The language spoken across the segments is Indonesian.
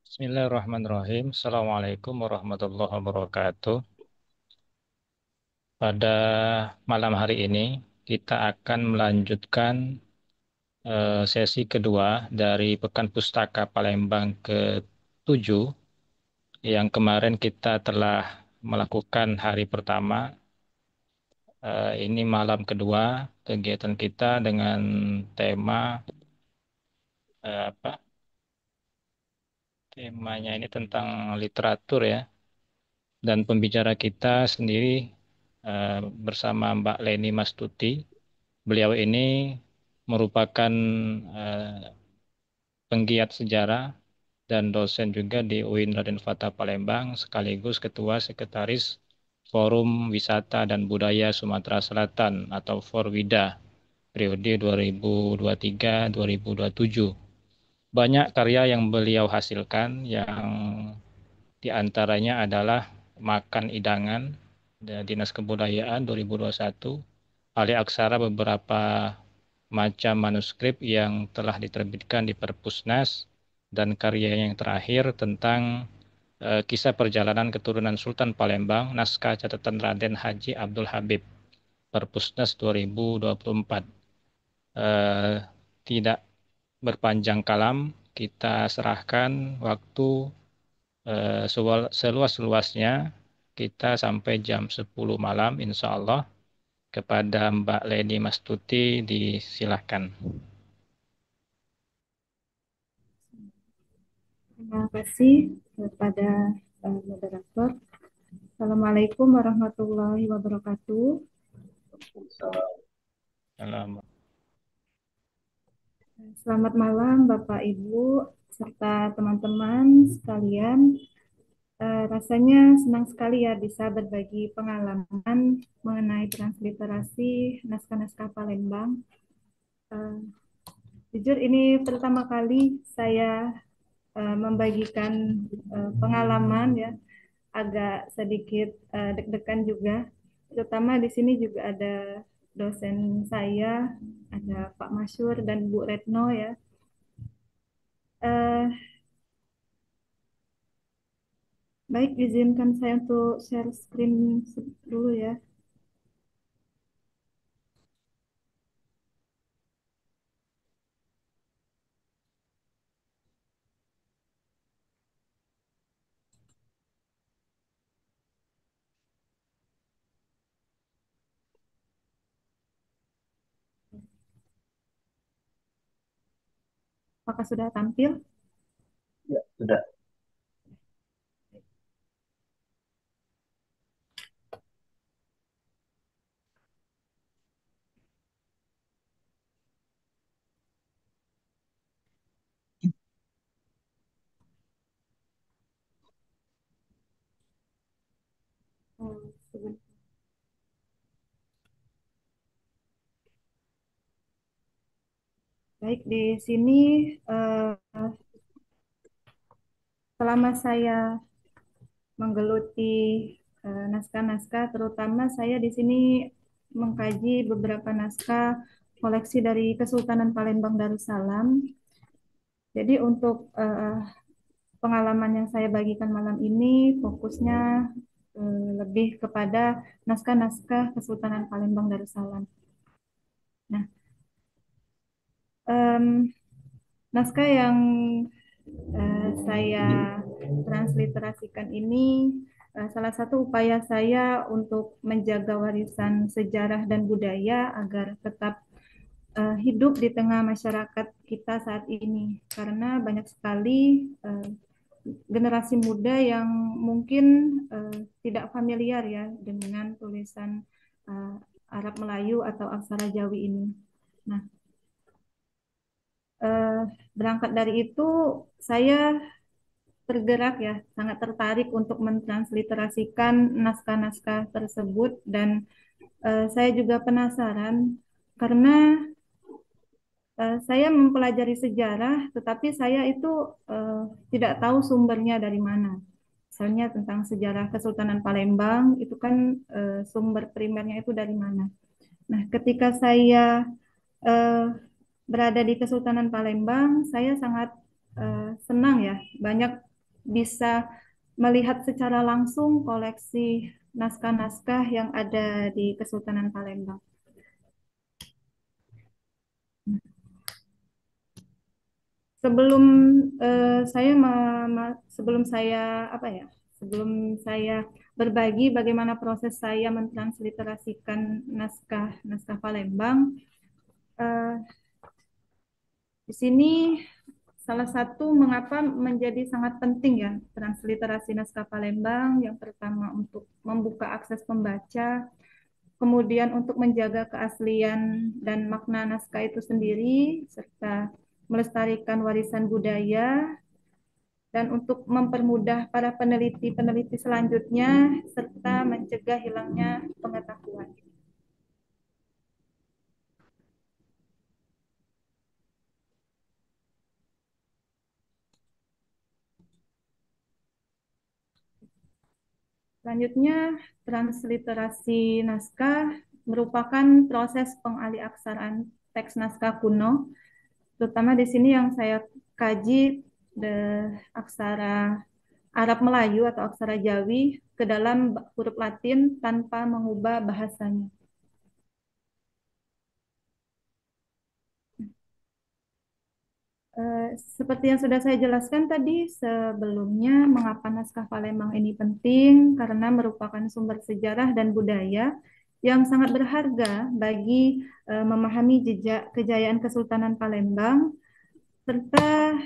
Bismillahirrahmanirrahim. Assalamualaikum warahmatullahi wabarakatuh. Pada malam hari ini, kita akan melanjutkan sesi kedua dari Pekan Pustaka Palembang ke-7, yang kemarin kita telah melakukan hari pertama. Ini malam kedua kegiatan kita dengan tema apa? Temanya ini tentang literatur ya. Dan pembicara kita sendiri bersama Mbak Leni Mastuti. Beliau ini merupakan eh, penggiat sejarah dan dosen juga di UIN Raden Fatah Palembang, sekaligus Ketua Sekretaris Forum Wisata dan Budaya Sumatera Selatan atau Forwida periode 2023-2027. Banyak karya yang beliau hasilkan yang di antaranya adalah Makan Idangan, Dinas Kebudayaan 2021, alih aksara beberapa macam manuskrip yang telah diterbitkan di Perpusnas, dan karya yang terakhir tentang kisah perjalanan keturunan Sultan Palembang, naskah catatan Raden Haji Abdul Habib, Perpusnas 2024. Eh, Tidak berpanjang kalam, kita serahkan waktu seluas-luasnya, kita sampai jam 10 malam insya Allah. Kepada Mbak Leni Mastuti disilahkan. Terima kasih kepada moderator. Assalamualaikum warahmatullahi wabarakatuh. Salam. Selamat malam Bapak Ibu serta teman-teman sekalian. Rasanya senang sekali ya bisa berbagi pengalaman mengenai transliterasi naskah-naskah Palembang. Eh, Jujur ini pertama kali saya membagikan pengalaman ya, agak sedikit deg-degan juga. Terutama di sini juga ada dosen saya, ada Pak Masyur dan Bu Retno ya. Eh, Baik, izinkan saya untuk share screen dulu ya. Apakah sudah tampil? Ya, sudah. Oh, sebentar. Baik, di sini eh, selama saya menggeluti naskah-naskah, terutama saya di sini mengkaji beberapa naskah koleksi dari Kesultanan Palembang Darussalam. Jadi untuk pengalaman yang saya bagikan malam ini fokusnya lebih kepada naskah-naskah Kesultanan Palembang Darussalam. Nah, em, naskah yang saya transliterasikan ini salah satu upaya saya untuk menjaga warisan sejarah dan budaya agar tetap hidup di tengah masyarakat kita saat ini. Karena banyak sekali generasi muda yang mungkin tidak familiar ya dengan tulisan uh, Arab Melayu atau aksara Jawi ini. Nah, eh, berangkat dari itu saya tergerak ya, sangat tertarik untuk mentransliterasikan naskah-naskah tersebut dan saya juga penasaran karena saya mempelajari sejarah, tetapi saya itu eh, tidak tahu sumbernya dari mana. Misalnya tentang sejarah Kesultanan Palembang, itu kan sumber primernya itu dari mana. Nah, ketika saya eh, berada di Kesultanan Palembang, saya sangat senang ya, banyak. bisa melihat secara langsung koleksi naskah-naskah yang ada di Kesultanan Palembang. Sebelum sebelum saya apa ya? Sebelum saya berbagi bagaimana proses saya mentransliterasikan naskah-naskah Palembang, eh, di sini salah satu mengapa menjadi sangat penting ya transliterasi naskah Palembang. Yang pertama untuk membuka akses pembaca, kemudian untuk menjaga keaslian dan makna naskah itu sendiri, serta melestarikan warisan budaya, dan untuk mempermudah para peneliti-peneliti selanjutnya, serta mencegah hilangnya pengetahuan. Selanjutnya, transliterasi naskah merupakan proses pengaliaksaraan teks naskah kuno, terutama di sini yang saya kaji de aksara Arab Melayu atau aksara Jawi ke dalam huruf Latin tanpa mengubah bahasanya. Seperti yang sudah saya jelaskan tadi sebelumnya, mengapa naskah Palembang ini penting? Karena merupakan sumber sejarah dan budaya yang sangat berharga bagi memahami jejak kejayaan Kesultanan Palembang, serta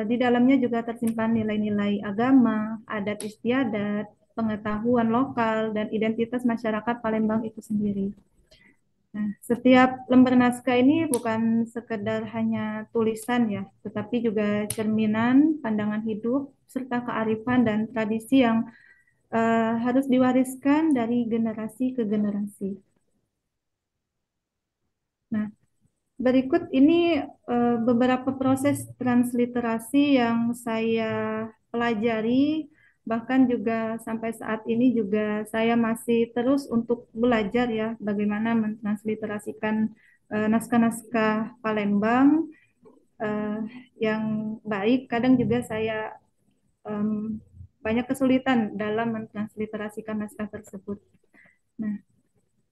di dalamnya juga tersimpan nilai-nilai agama, adat istiadat, pengetahuan lokal, dan identitas masyarakat Palembang itu sendiri. Nah, setiap lembar naskah ini bukan sekedar hanya tulisan ya, tetapi juga cerminan pandangan hidup serta kearifan dan tradisi yang harus diwariskan dari generasi ke generasi. Nah, berikut ini beberapa proses transliterasi yang saya pelajari, bahkan juga sampai saat ini juga saya masih terus untuk belajar ya bagaimana mentransliterasikan naskah-naskah Palembang eh, yang baik. Kadang juga saya banyak kesulitan dalam mentransliterasikan naskah tersebut. Nah,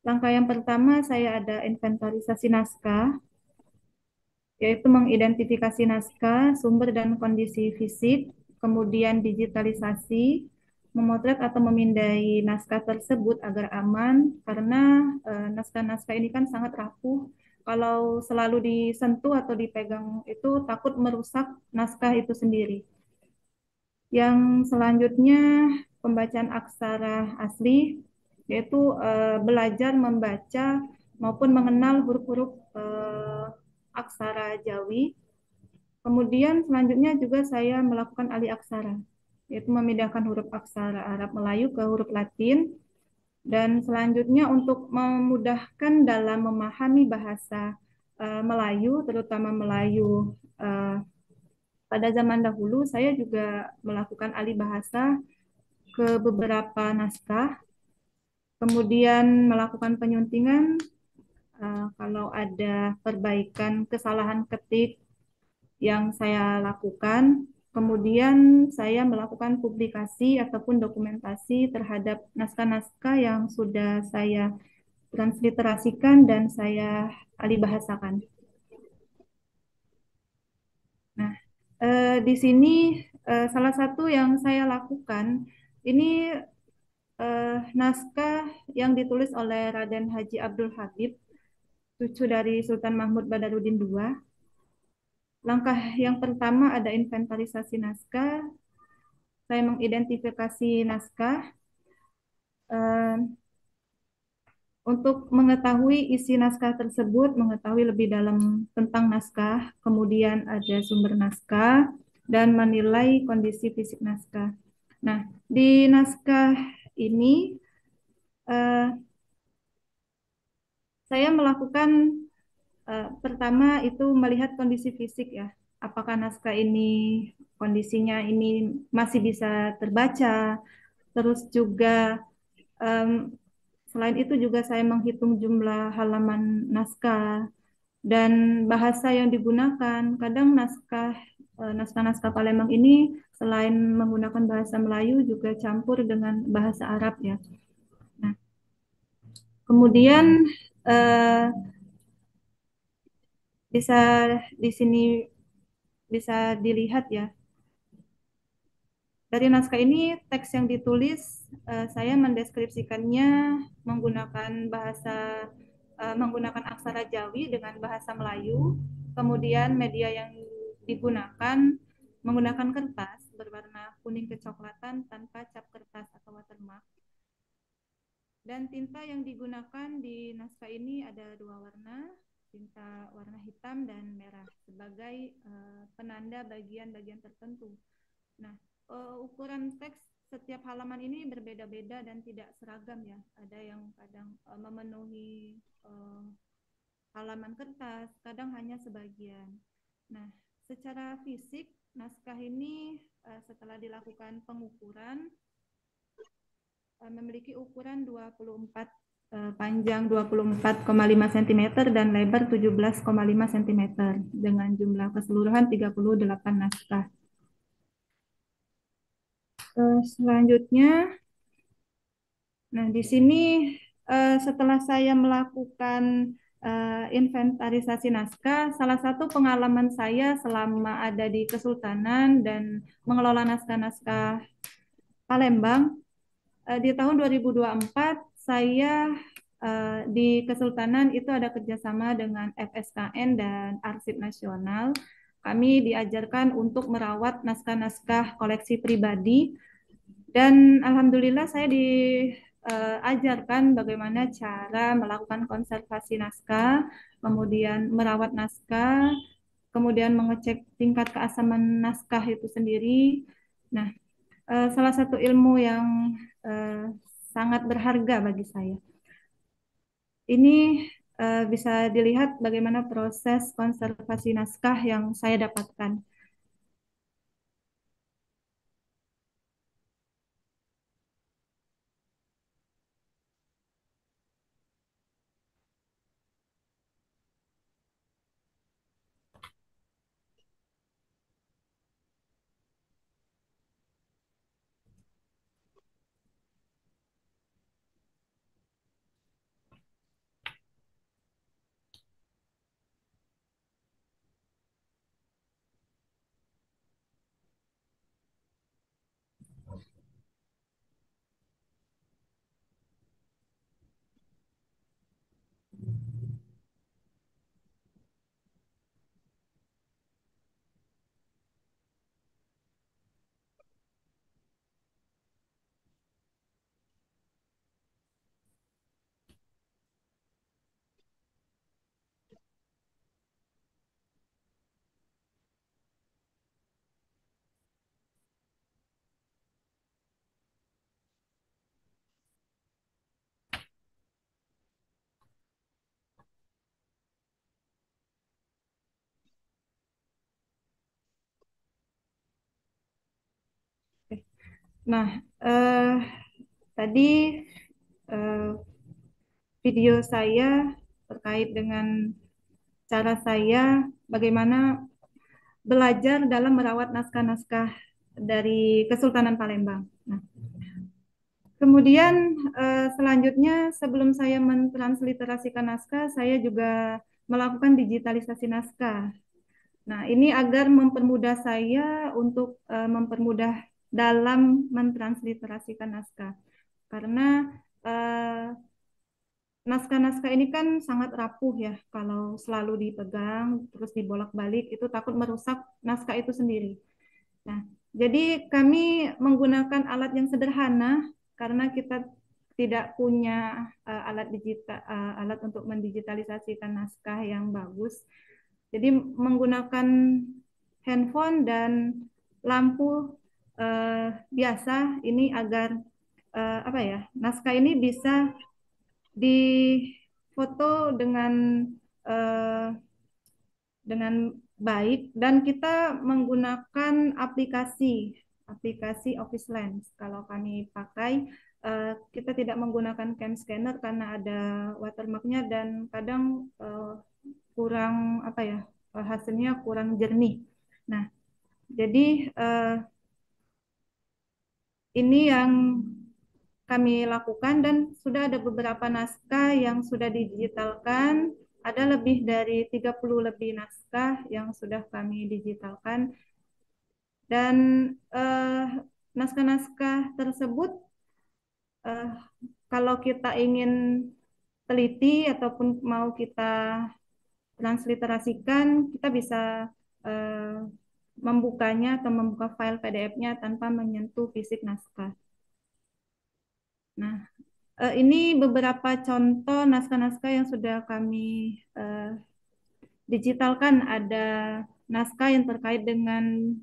langkah yang pertama saya ada inventarisasi naskah, yaitu mengidentifikasi naskah, sumber dan kondisi fisik, kemudian digitalisasi, memotret atau memindai naskah tersebut agar aman, karena naskah-naskah ini kan sangat rapuh. Kalau selalu disentuh atau dipegang itu takut merusak naskah itu sendiri. Yang selanjutnya pembacaan aksara asli, yaitu belajar membaca maupun mengenal huruf-huruf aksara Jawi. Kemudian selanjutnya juga saya melakukan alih aksara, yaitu memindahkan huruf aksara Arab Melayu ke huruf Latin. Dan selanjutnya untuk memudahkan dalam memahami bahasa Melayu, terutama Melayu pada zaman dahulu, saya juga melakukan alih bahasa ke beberapa naskah, kemudian melakukan penyuntingan kalau ada perbaikan kesalahan ketik yang saya lakukan. Kemudian saya melakukan publikasi ataupun dokumentasi terhadap naskah-naskah yang sudah saya transliterasikan dan saya alih bahasakan. Nah, di sini salah satu yang saya lakukan ini naskah yang ditulis oleh Raden Haji Abdul Habib, cucu dari Sultan Mahmud Badarudin II. Langkah yang pertama ada inventarisasi naskah. Saya mengidentifikasi naskah eh, untuk mengetahui isi naskah tersebut, mengetahui lebih dalam tentang naskah, kemudian ada sumber naskah dan menilai kondisi fisik naskah. Nah, di naskah ini eh, saya melakukan pertama itu melihat kondisi fisik ya. Apakah naskah ini kondisinya ini masih bisa terbaca, terus juga em, selain itu juga saya menghitung jumlah halaman naskah dan bahasa yang digunakan. Kadang naskah naskah-naskah Palembang ini selain menggunakan bahasa Melayu juga campur dengan bahasa Arab ya. Nah, kemudian eh, bisa di sini bisa dilihat ya. Dari naskah ini teks yang ditulis saya mendeskripsikannya menggunakan menggunakan aksara Jawi dengan bahasa Melayu. Kemudian media yang digunakan menggunakan kertas berwarna kuning kecoklatan tanpa cap kertas atau watermark. Dan tinta yang digunakan di naskah ini ada dua warna, tinta warna hitam dan merah sebagai penanda bagian-bagian tertentu. Nah, ukuran teks setiap halaman ini berbeda-beda dan tidak seragam ya. Ada yang kadang memenuhi halaman kertas, kadang hanya sebagian. Nah, secara fisik naskah ini setelah dilakukan pengukuran memiliki ukuran 24 panjang 24,5 cm dan lebar 17,5 cm dengan jumlah keseluruhan 38 naskah. Selanjutnya, nah di sini setelah saya melakukan inventarisasi naskah, salah satu pengalaman saya selama ada di Kesultanan dan mengelola naskah-naskah Palembang di tahun 2024 saya di Kesultanan itu ada kerjasama dengan FSKN dan Arsip Nasional. Kami diajarkan untuk merawat naskah-naskah koleksi pribadi dan alhamdulillah saya diajarkan bagaimana cara melakukan konservasi naskah, kemudian merawat naskah, kemudian mengecek tingkat keasaman naskah itu sendiri. Nah, salah satu ilmu yang eh, sangat berharga bagi saya. Ini bisa dilihat bagaimana proses konservasi naskah yang saya dapatkan. Nah, tadi eh, video saya terkait dengan cara saya bagaimana belajar dalam merawat naskah-naskah dari Kesultanan Palembang. Nah, kemudian selanjutnya sebelum saya mentransliterasikan naskah, saya juga melakukan digitalisasi naskah. Nah, ini agar mempermudah saya untuk mempermudah dalam mentransliterasikan naskah. Karena eh, naskah-naskah ini kan sangat rapuh ya, kalau selalu dipegang terus dibolak-balik itu takut merusak naskah itu sendiri. Nah, jadi kami menggunakan alat yang sederhana karena kita tidak punya alat untuk mendigitalisasikan naskah yang bagus. Jadi menggunakan handphone dan lampu biasa ini agar apa ya, naskah ini bisa difoto eh, dengan baik dan kita menggunakan aplikasi Office Lens. Kalau kami pakai kita tidak menggunakan cam scanner karena ada watermarknya dan kadang kurang apa ya hasilnya kurang jernih. Nah, Jadi ini yang kami lakukan dan sudah ada beberapa naskah yang sudah didigitalkan. Ada lebih dari 30 lebih naskah yang sudah kami digitalkan dan eh, naskah-naskah tersebut eh, kalau kita ingin teliti ataupun mau kita transliterasikan, kita bisa eh, membukanya atau membuka file PDF-nya tanpa menyentuh fisik naskah. Nah, ini beberapa contoh naskah-naskah yang sudah kami digitalkan. Ada naskah yang terkait dengan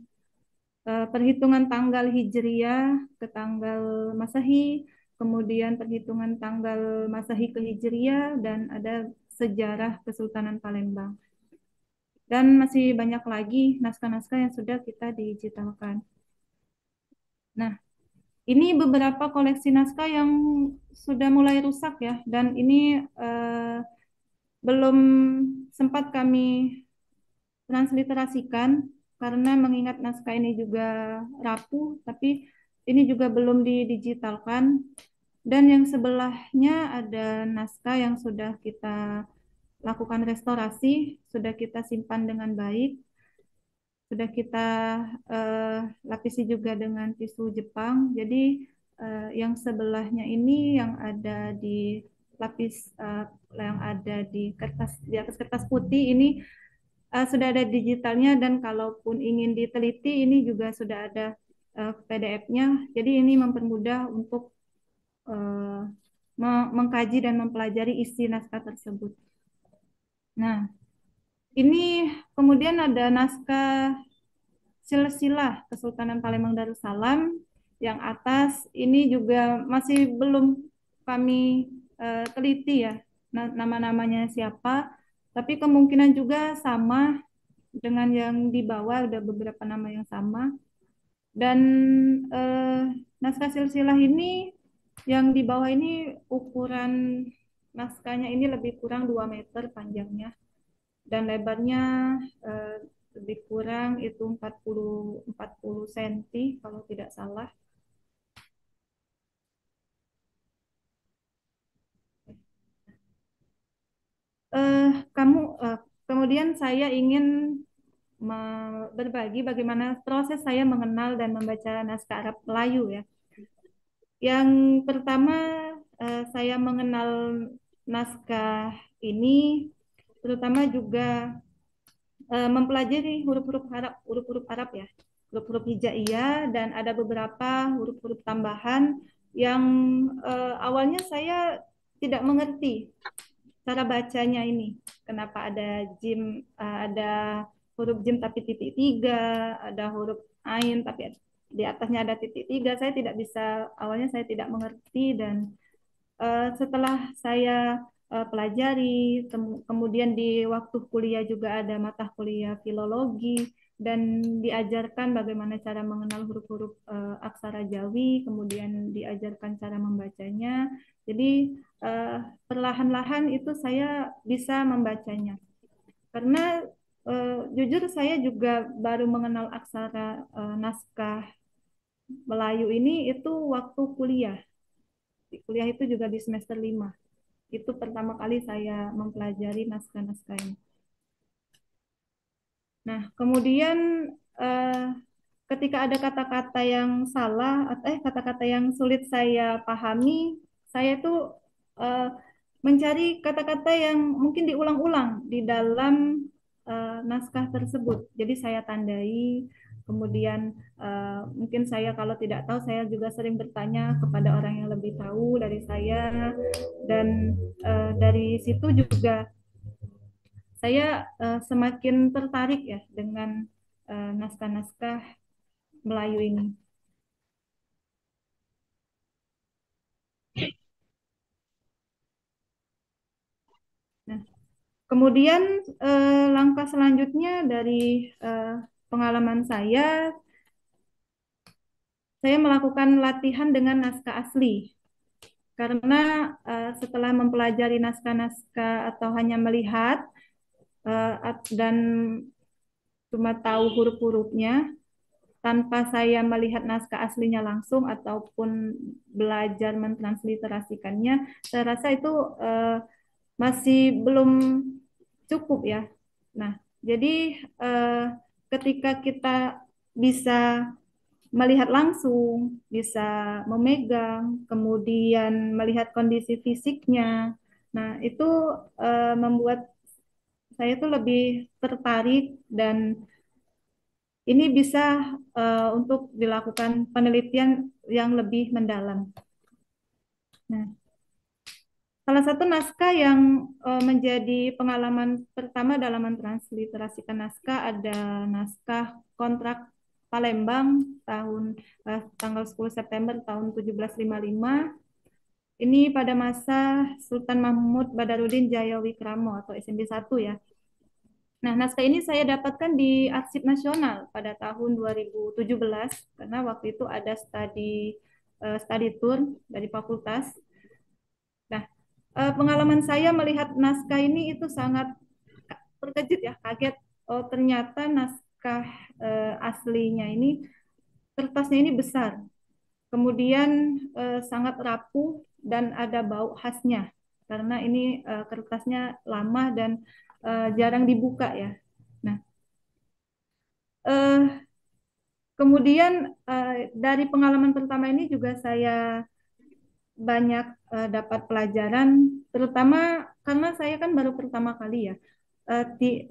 perhitungan tanggal Hijriah ke tanggal Masehi, kemudian perhitungan tanggal Masehi ke Hijriah, dan ada sejarah Kesultanan Palembang. Dan masih banyak lagi naskah-naskah yang sudah kita digitalkan. Nah, ini beberapa koleksi naskah yang sudah mulai rusak ya, dan ini belum sempat kami transliterasikan karena mengingat naskah ini juga rapuh, tapi ini juga belum didigitalkan. Dan yang sebelahnya ada naskah yang sudah kita lakukan restorasi, sudah kita simpan dengan baik, sudah kita eh, lapisi juga dengan tisu Jepang. Jadi yang sebelahnya ini yang ada di lapis yang ada di kertas di atas kertas putih ini sudah ada digitalnya dan kalaupun ingin diteliti ini juga sudah ada PDF-nya. Jadi ini mempermudah untuk eh, mengkaji dan mempelajari isi naskah tersebut. Nah, ini kemudian ada naskah silsilah Kesultanan Palembang Darussalam yang atas ini juga masih belum kami teliti ya nama-namanya siapa, tapi kemungkinan juga sama dengan yang di bawah, ada beberapa nama yang sama. Dan eh, naskah silsilah ini yang di bawah ini ukuran naskahnya ini lebih kurang 2 meter panjangnya dan lebarnya eh, lebih kurang itu 40 cm kalau tidak salah. Eh, kamu kemudian saya ingin berbagi bagaimana proses saya mengenal dan membaca naskah Arab Melayu ya. Yang pertama saya mengenal naskah ini terutama juga mempelajari huruf-huruf Arab ya, huruf-huruf hijaiyah dan ada beberapa huruf-huruf tambahan yang awalnya saya tidak mengerti cara bacanya ini. Kenapa ada jim, ada huruf jim tapi titik tiga, ada huruf ain tapi di atasnya ada titik tiga. Saya tidak bisa, awalnya saya tidak mengerti dan setelah saya pelajari, kemudian di waktu kuliah juga ada mata kuliah filologi dan diajarkan bagaimana cara mengenal huruf-huruf aksara Jawi, kemudian diajarkan cara membacanya. Jadi eh, perlahan-lahan itu saya bisa membacanya. Karena jujur saya juga baru mengenal aksara naskah Melayu ini itu waktu kuliah. Di kuliah itu juga di semester 5. Itu pertama kali saya mempelajari naskah-naskah ini. Nah, kemudian eh, ketika ada kata-kata yang salah atau kata-kata yang sulit saya pahami, saya tuh eh, mencari kata-kata yang mungkin diulang-ulang di dalam naskah tersebut. Jadi saya tandai, kemudian mungkin saya kalau tidak tahu saya juga sering bertanya kepada orang yang lebih tahu dari saya dan dari situ juga saya semakin tertarik ya dengan naskah-naskah Melayu ini. Nah, kemudian langkah selanjutnya dari eh, pengalaman saya melakukan latihan dengan naskah asli. Karena setelah mempelajari naskah-naskah atau hanya melihat dan cuma tahu huruf-hurufnya, tanpa saya melihat naskah aslinya langsung ataupun belajar mentransliterasikannya, saya rasa itu masih belum cukup ya. Nah, jadi eh, ketika kita bisa melihat langsung, bisa memegang, kemudian melihat kondisi fisiknya. Nah, itu membuat saya tuh lebih tertarik dan ini bisa untuk dilakukan penelitian yang lebih mendalam. Nah, salah satu naskah yang menjadi pengalaman pertama dalam mentransliterasikan naskah ada naskah kontrak Palembang tanggal 10 September tahun 1755. Ini pada masa Sultan Mahmud Badarudin Jaya Wikramo atau SMB 1 ya. Nah, naskah ini saya dapatkan di Arsip Nasional pada tahun 2017 karena waktu itu ada study tour dari fakultas. Nah, pengalaman saya melihat naskah ini itu sangat terkejut ya, kaget. Oh, ternyata naskah aslinya ini kertasnya ini besar, kemudian sangat rapuh dan ada bau khasnya karena ini kertasnya lama dan jarang dibuka ya. Nah, eh, kemudian dari pengalaman pertama ini juga saya banyak dapat pelajaran, terutama karena saya kan baru pertama kali ya.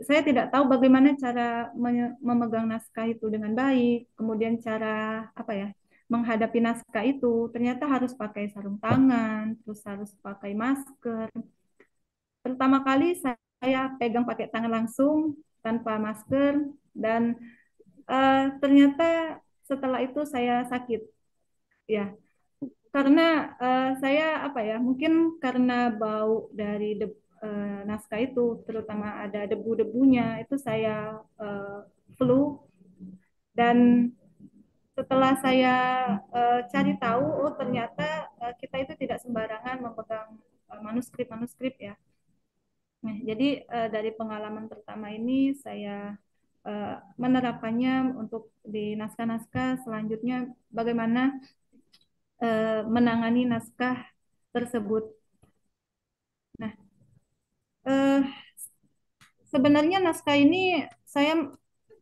Saya tidak tahu bagaimana cara memegang naskah itu dengan baik, kemudian cara apa ya menghadapi naskah itu. Ternyata harus pakai sarung tangan, terus harus pakai masker. Pertama kali saya pegang pakai tangan langsung tanpa masker dan ternyata setelah itu saya sakit ya karena saya apa ya mungkin karena bau dari naskah itu terutama ada debu-debunya itu saya eh, flu dan setelah saya cari tahu oh ternyata kita itu tidak sembarangan memegang manuskrip-manuskrip ya. Nah, jadi dari pengalaman pertama ini saya menerapkannya untuk di naskah-naskah selanjutnya bagaimana menangani naskah tersebut. Nah, eh, sebenarnya naskah ini saya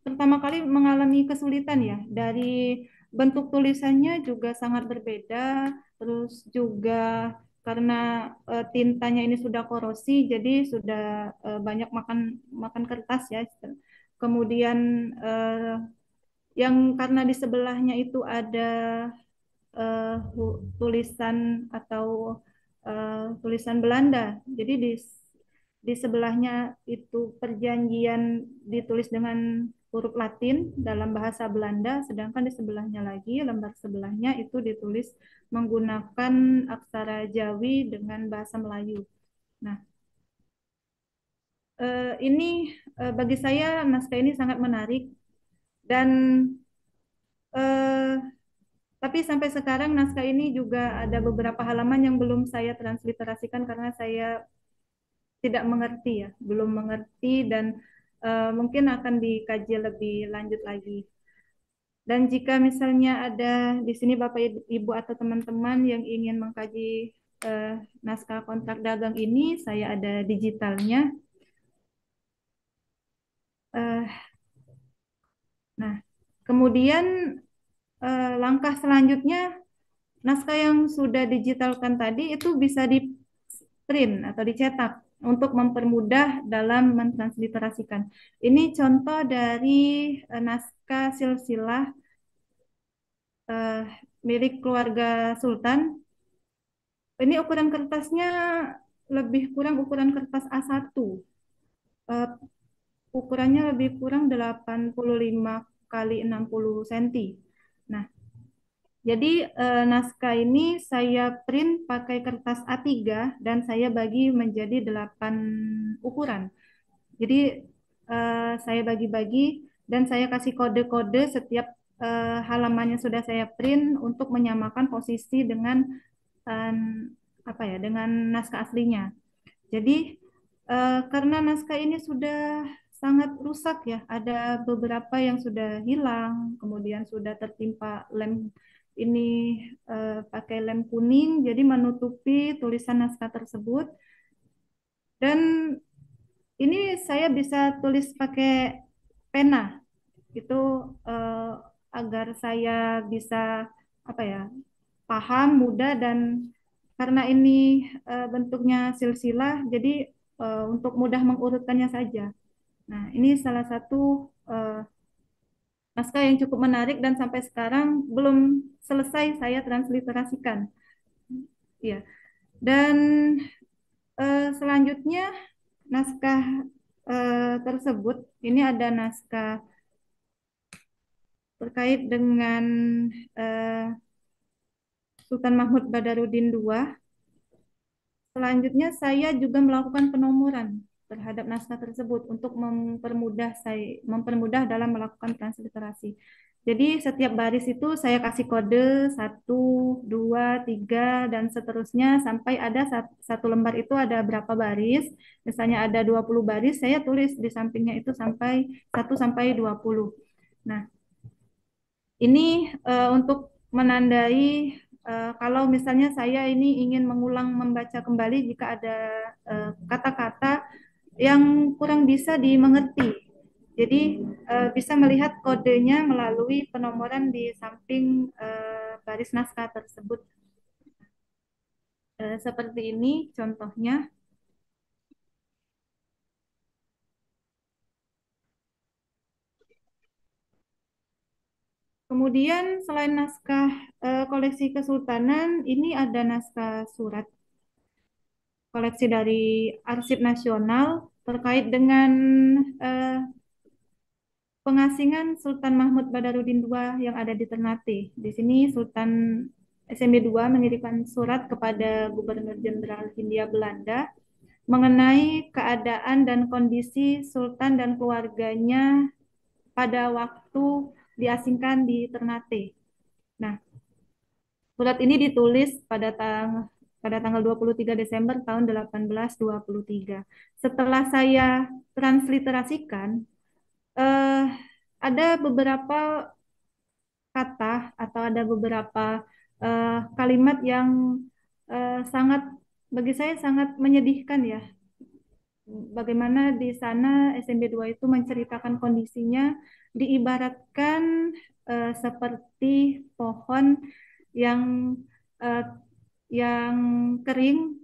pertama kali mengalami kesulitan ya. Dari bentuk tulisannya juga sangat berbeda, terus juga karena tintanya ini sudah korosi, jadi sudah banyak makan makan kertas ya. Kemudian yang karena di sebelahnya itu ada tulisan atau tulisan Belanda. Jadi di sebelahnya itu perjanjian ditulis dengan huruf Latin dalam bahasa Belanda, sedangkan di sebelahnya lagi, lembar sebelahnya itu ditulis menggunakan aksara Jawi dengan bahasa Melayu. Nah, ini bagi saya naskah ini sangat menarik dan eh, tapi sampai sekarang naskah ini juga ada beberapa halaman yang belum saya transliterasikan karena saya tidak mengerti ya, belum mengerti dan mungkin akan dikaji lebih lanjut lagi. Dan jika misalnya ada di sini Bapak Ibu atau teman-teman yang ingin mengkaji eh, naskah kontrak dagang ini, saya ada digitalnya. Eh, nah, kemudian langkah selanjutnya naskah yang sudah digitalkan tadi itu bisa di print atau dicetak untuk mempermudah dalam mentransliterasikan. Ini contoh dari naskah silsilah eh, milik keluarga Sultan. Ini ukuran kertasnya lebih kurang ukuran kertas A1. Eh, Ukurannya lebih kurang 85 kali 60 cm. Nah, jadi naskah ini saya print pakai kertas A3 dan saya bagi menjadi 8 ukuran. Jadi saya bagi-bagi dan saya kasih kode-kode setiap halaman yang sudah saya print untuk menyamakan posisi dengan eh, apa ya dengan naskah aslinya. Jadi karena naskah ini sudah sangat rusak ya. Ada beberapa yang sudah hilang, kemudian sudah tertimpa lem ini pakai lem kuning, jadi menutupi tulisan naskah tersebut. Dan ini saya bisa tulis pakai pena, itu eh, agar saya bisa apa ya, paham, mudah, dan karena ini bentuknya silsilah, jadi untuk mudah mengurutkannya saja. Nah, ini salah satu naskah yang cukup menarik dan sampai sekarang belum selesai saya transliterasikan. Ya, dan selanjutnya naskah tersebut ini ada naskah terkait dengan eh, Sultan Mahmud Badarudin II. Selanjutnya saya juga melakukan penomoran terhadap naskah tersebut untuk mempermudah dalam melakukan transliterasi. Jadi setiap baris itu saya kasih kode 1, 2, 3 dan seterusnya sampai ada satu lembar itu ada berapa baris. Misalnya ada 20 baris, saya tulis di sampingnya itu sampai 1 sampai 20. Nah, ini untuk menandai kalau misalnya saya ini ingin mengulang membaca kembali jika ada kata-kata yang kurang bisa dimengerti. Jadi bisa melihat kodenya melalui penomoran di samping baris naskah tersebut. Seperti ini contohnya. Kemudian selain naskah koleksi kesultanan, ini ada naskah surat koleksi dari Arsip Nasional terkait dengan eh, pengasingan Sultan Mahmud Badarudin II yang ada di Ternate. Di sini Sultan SMB II mengirimkan surat kepada Gubernur Jenderal Hindia Belanda mengenai keadaan dan kondisi Sultan dan keluarganya pada waktu diasingkan di Ternate. Nah, surat ini ditulis pada tanggal 23 Desember tahun 1823. Setelah saya transliterasikan, eh, ada beberapa kata atau ada beberapa kalimat yang sangat bagi saya sangat menyedihkan ya. Bagaimana di sana SMB 2 itu menceritakan kondisinya diibaratkan seperti pohon yang eh, yang kering,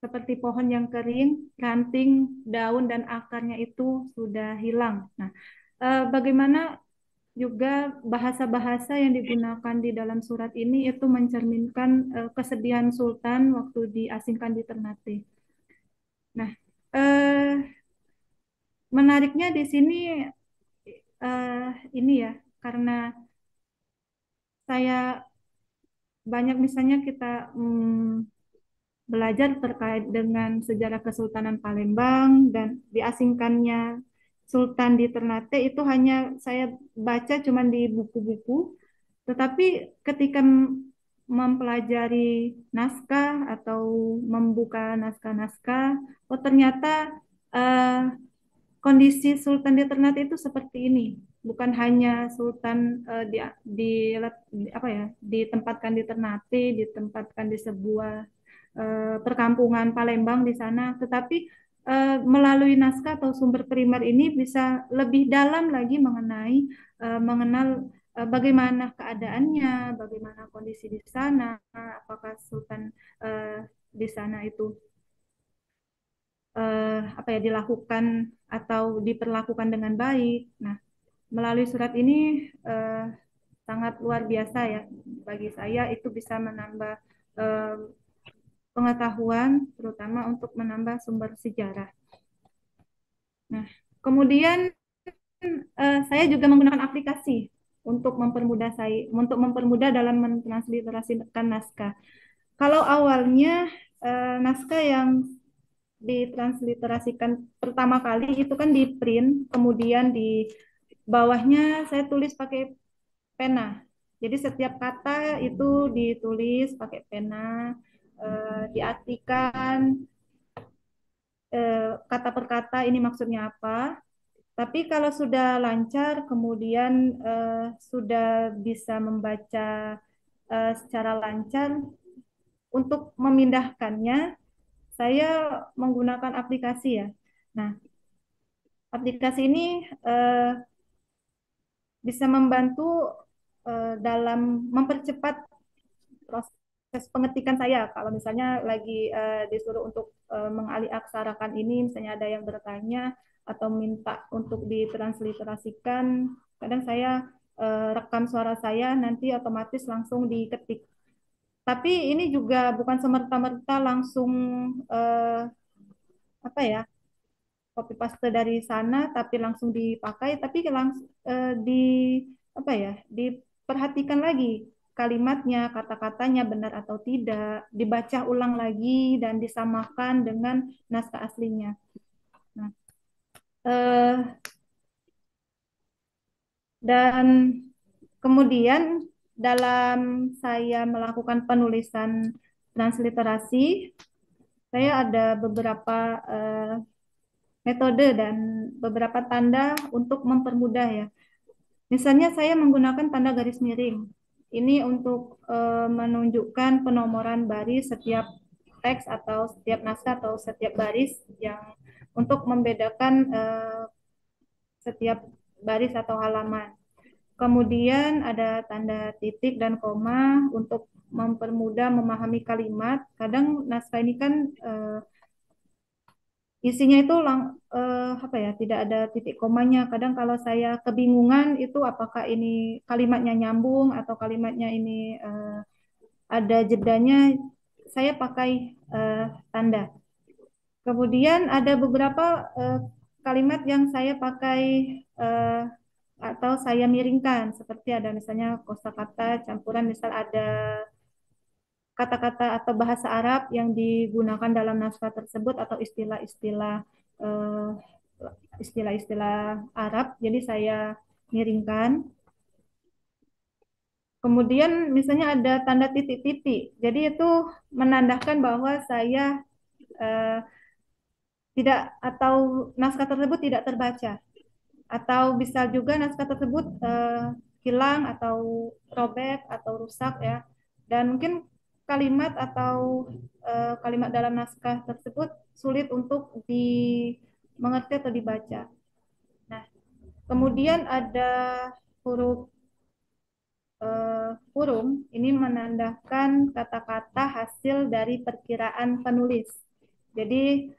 seperti pohon yang kering, ranting, daun dan akarnya itu sudah hilang. Nah, bagaimana juga bahasa-bahasa yang digunakan di dalam surat ini itu mencerminkan kesedihan Sultan waktu diasingkan di Ternate. Nah, menariknya di sini ini ya, karena saya banyak misalnya kita belajar terkait dengan sejarah Kesultanan Palembang dan diasingkannya Sultan di Ternate itu hanya saya baca cuma di buku-buku, tetapi ketika mempelajari naskah atau membuka naskah-naskah, oh ternyata eh, kondisi Sultan di Ternate itu seperti ini. Bukan hanya Sultan apa ya, ditempatkan di Ternate, ditempatkan di sebuah perkampungan Palembang di sana, tetapi melalui naskah atau sumber primer ini bisa lebih dalam lagi mengenal bagaimana keadaannya, bagaimana kondisi di sana, apakah Sultan di sana itu apa ya, dilakukan atau diperlakukan dengan baik. Nah, melalui surat ini eh, sangat luar biasa ya bagi saya, itu bisa menambah eh, pengetahuan, terutama untuk menambah sumber sejarah. Nah, kemudian saya juga menggunakan aplikasi untuk mempermudah dalam mentransliterasikan naskah. Kalau awalnya naskah yang ditransliterasikan pertama kali itu kan di print, kemudian di bawahnya saya tulis pakai pena. Jadi setiap kata itu ditulis pakai pena, diartikan kata per kata ini maksudnya apa. Tapi kalau sudah lancar, kemudian sudah bisa membaca secara lancar, untuk memindahkannya, saya menggunakan aplikasi ya. Nah, aplikasi ini eh, bisa membantu dalam mempercepat proses pengetikan saya. Kalau misalnya lagi disuruh untuk mengalihaksaраkan ini, misalnya ada yang bertanya atau minta untuk ditransliterasikan, kadang saya rekam suara saya, nanti otomatis langsung diketik. Tapi ini juga bukan semerta-merta langsung eh, apa ya, copy paste dari sana tapi langsung dipakai, tapi langsung di apa ya, diperhatikan lagi kalimatnya, kata-katanya benar atau tidak, dibaca ulang lagi dan disamakan dengan naskah aslinya. Nah, eh, dan kemudian dalam saya melakukan penulisan transliterasi, saya ada beberapa metode dan beberapa tanda untuk mempermudah ya. Misalnya saya menggunakan tanda garis miring. Ini untuk menunjukkan penomoran baris setiap teks atau setiap naskah atau setiap baris yang untuk membedakan setiap baris atau halaman. Kemudian ada tanda titik dan koma untuk mempermudah memahami kalimat. Kadang naskah ini kan isinya itu apa ya, tidak ada titik komanya. Kadang kalau saya kebingungan itu apakah ini kalimatnya nyambung atau kalimatnya ini ada jedanya, saya pakai eh, tanda. Kemudian ada beberapa eh, kalimat yang saya pakai eh, atau saya miringkan, seperti ada misalnya kosakata campuran, misal ada kata-kata atau bahasa Arab yang digunakan dalam naskah tersebut atau eh, istilah-istilah Arab, jadi saya miringkan. Kemudian misalnya ada tanda titik-titik, jadi itu menandakan bahwa saya eh, tidak, atau naskah tersebut tidak terbaca, atau bisa juga naskah tersebut hilang atau robek atau rusak ya, dan mungkin kalimat atau kalimat dalam naskah tersebut sulit untuk dimengerti atau dibaca. Nah, kemudian ada huruf kurung, ini menandakan kata-kata hasil dari perkiraan penulis. Jadi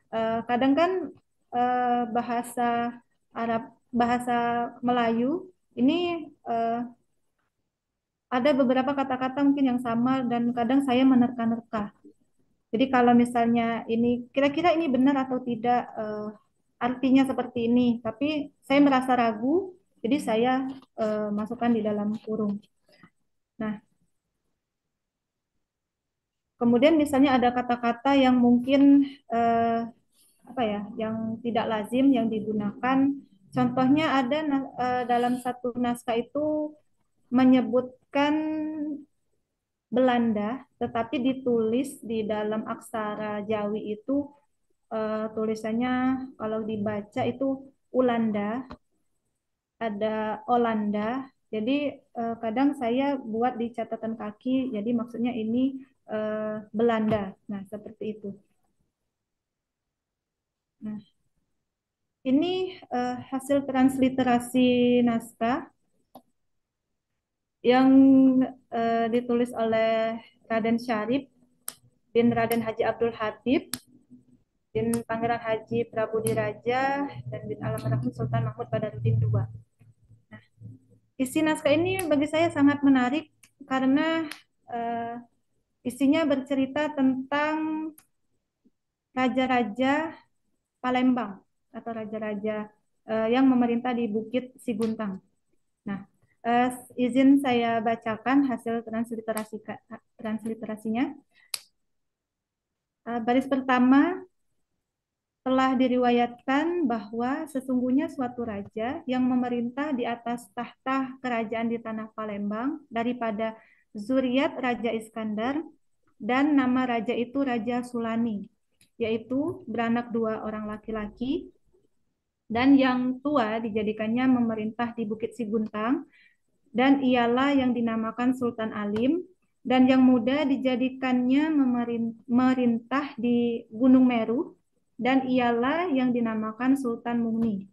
kadang kan bahasa Arab, bahasa Melayu ini ada beberapa kata-kata mungkin yang sama dan kadang saya menerka-nerka. Jadi kalau misalnya ini kira-kira ini benar atau tidak, artinya seperti ini, tapi saya merasa ragu, jadi saya masukkan di dalam kurung. Nah, kemudian misalnya ada kata-kata yang mungkin eh, apa ya, yang tidak lazim yang digunakan. Contohnya ada dalam satu naskah itu menyebutkan Belanda, tetapi ditulis di dalam aksara Jawi itu tulisannya kalau dibaca itu Ulanda, ada Olanda. Jadi kadang saya buat di catatan kaki, jadi maksudnya ini Belanda. Nah, seperti itu. Nah, ini hasil transliterasi naskah yang ditulis oleh Raden Syarif bin Raden Haji Abdul Hatib bin Pangeran Haji Prabu Diraja dan bin Alamarhum Sultan Mahmud Badarudin II. Nah, isi naskah ini bagi saya sangat menarik karena uh, isinya bercerita tentang raja-raja Palembang atau raja-raja yang memerintah di Bukit Siguntang. Nah, eh, izin saya bacakan hasil transliterasinya. Baris pertama, telah diriwayatkan bahwa sesungguhnya suatu raja yang memerintah di atas tahta kerajaan di tanah Palembang daripada zuriat Raja Iskandar, dan nama raja itu Raja Sulani. yaitu beranak dua orang laki-laki, dan yang tua dijadikannya memerintah di Bukit Siguntang, dan ialah yang dinamakan Sultan Alim, dan yang muda dijadikannya memerintah di Gunung Meru, dan ialah yang dinamakan Sultan Mungni.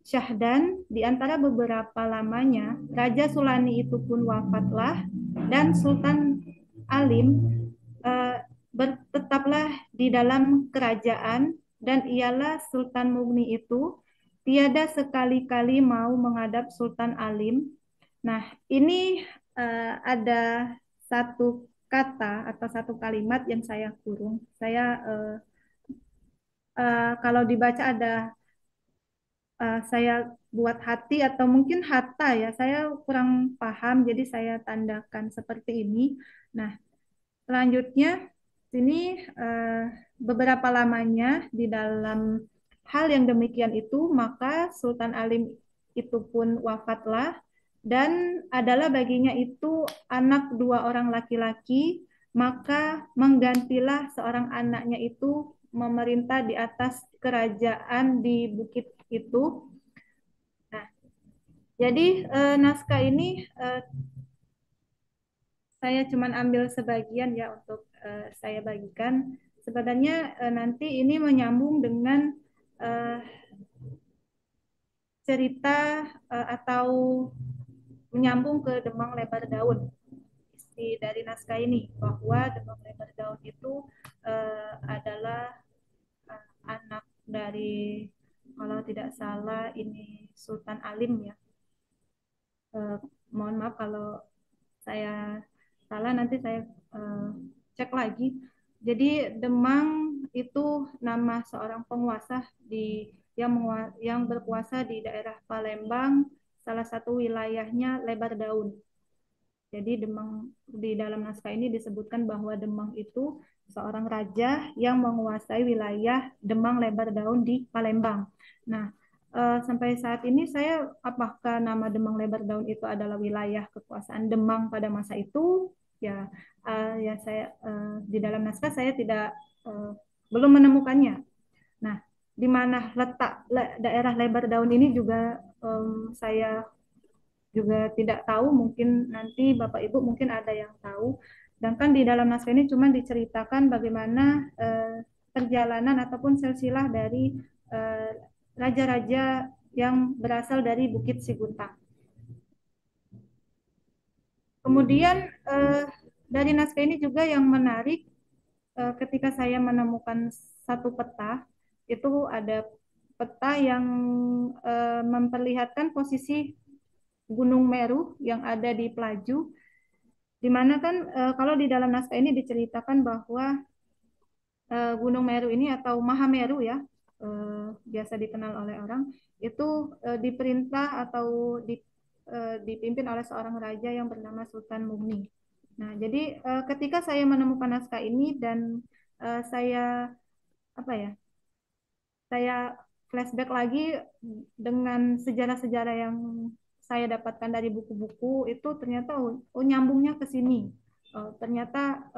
Syahdan, di antara beberapa lamanya, Raja Sulani itu pun wafatlah, dan Sultan Alim tetaplah di dalam kerajaan, dan ialah Sultan Mugni itu tiada sekali-kali mau menghadap Sultan Alim. Nah, ini ada satu kata atau satu kalimat yang saya kurung. Saya kalau dibaca ada saya buat hati atau mungkin hatta ya. Saya kurang paham, jadi saya tandakan seperti ini. Nah, selanjutnya, sini eh, beberapa lamanya di dalam hal yang demikian itu, maka Sultan Alim itu pun wafatlah, dan adalah baginya itu anak dua orang laki-laki, maka menggantilah seorang anaknya itu memerintah di atas kerajaan di bukit itu. Nah, jadi naskah ini saya cuma ambil sebagian ya untuk saya bagikan. Sebenarnya nanti ini menyambung dengan eh, cerita atau menyambung ke Demang Lebar Daun dari naskah ini, bahwa Demang Lebar Daun itu adalah anak dari, kalau tidak salah ini Sultan Alim ya. Eh, Mohon maaf kalau saya salah, nanti saya eh, cek lagi. Jadi Demang itu nama seorang penguasa yang berkuasa di daerah Palembang, salah satu wilayahnya Lebar Daun. Jadi Demang, di dalam naskah ini disebutkan bahwa Demang itu seorang raja yang menguasai wilayah Demang Lebar Daun di Palembang. Nah, sampai saat ini saya, apakah nama Demang Lebar Daun itu adalah wilayah kekuasaan Demang pada masa itu? Ya, ya saya di dalam naskah saya tidak uh, belum menemukannya. Nah, di mana letak daerah Lebar Daun ini juga saya juga tidak tahu, mungkin nanti Bapak Ibu mungkin ada yang tahu. Sedangkan di dalam naskah ini cuma diceritakan bagaimana perjalanan ataupun silsilah dari eh, raja-raja yang berasal dari Bukit Siguntang. Kemudian dari naskah ini juga yang menarik, ketika saya menemukan satu peta, itu ada peta yang memperlihatkan posisi Gunung Meru yang ada di Pelaju, di mana kan kalau di dalam naskah ini diceritakan bahwa Gunung Meru ini atau Mahameru ya, biasa dikenal oleh orang, itu diperintah atau dipimpin oleh seorang raja yang bernama Sultan Mugni. Nah, jadi ketika saya menemukan naskah ini dan saya apa ya, saya flashback lagi dengan sejarah-sejarah yang saya dapatkan dari buku-buku itu, ternyata nyambungnya ke sini. Ternyata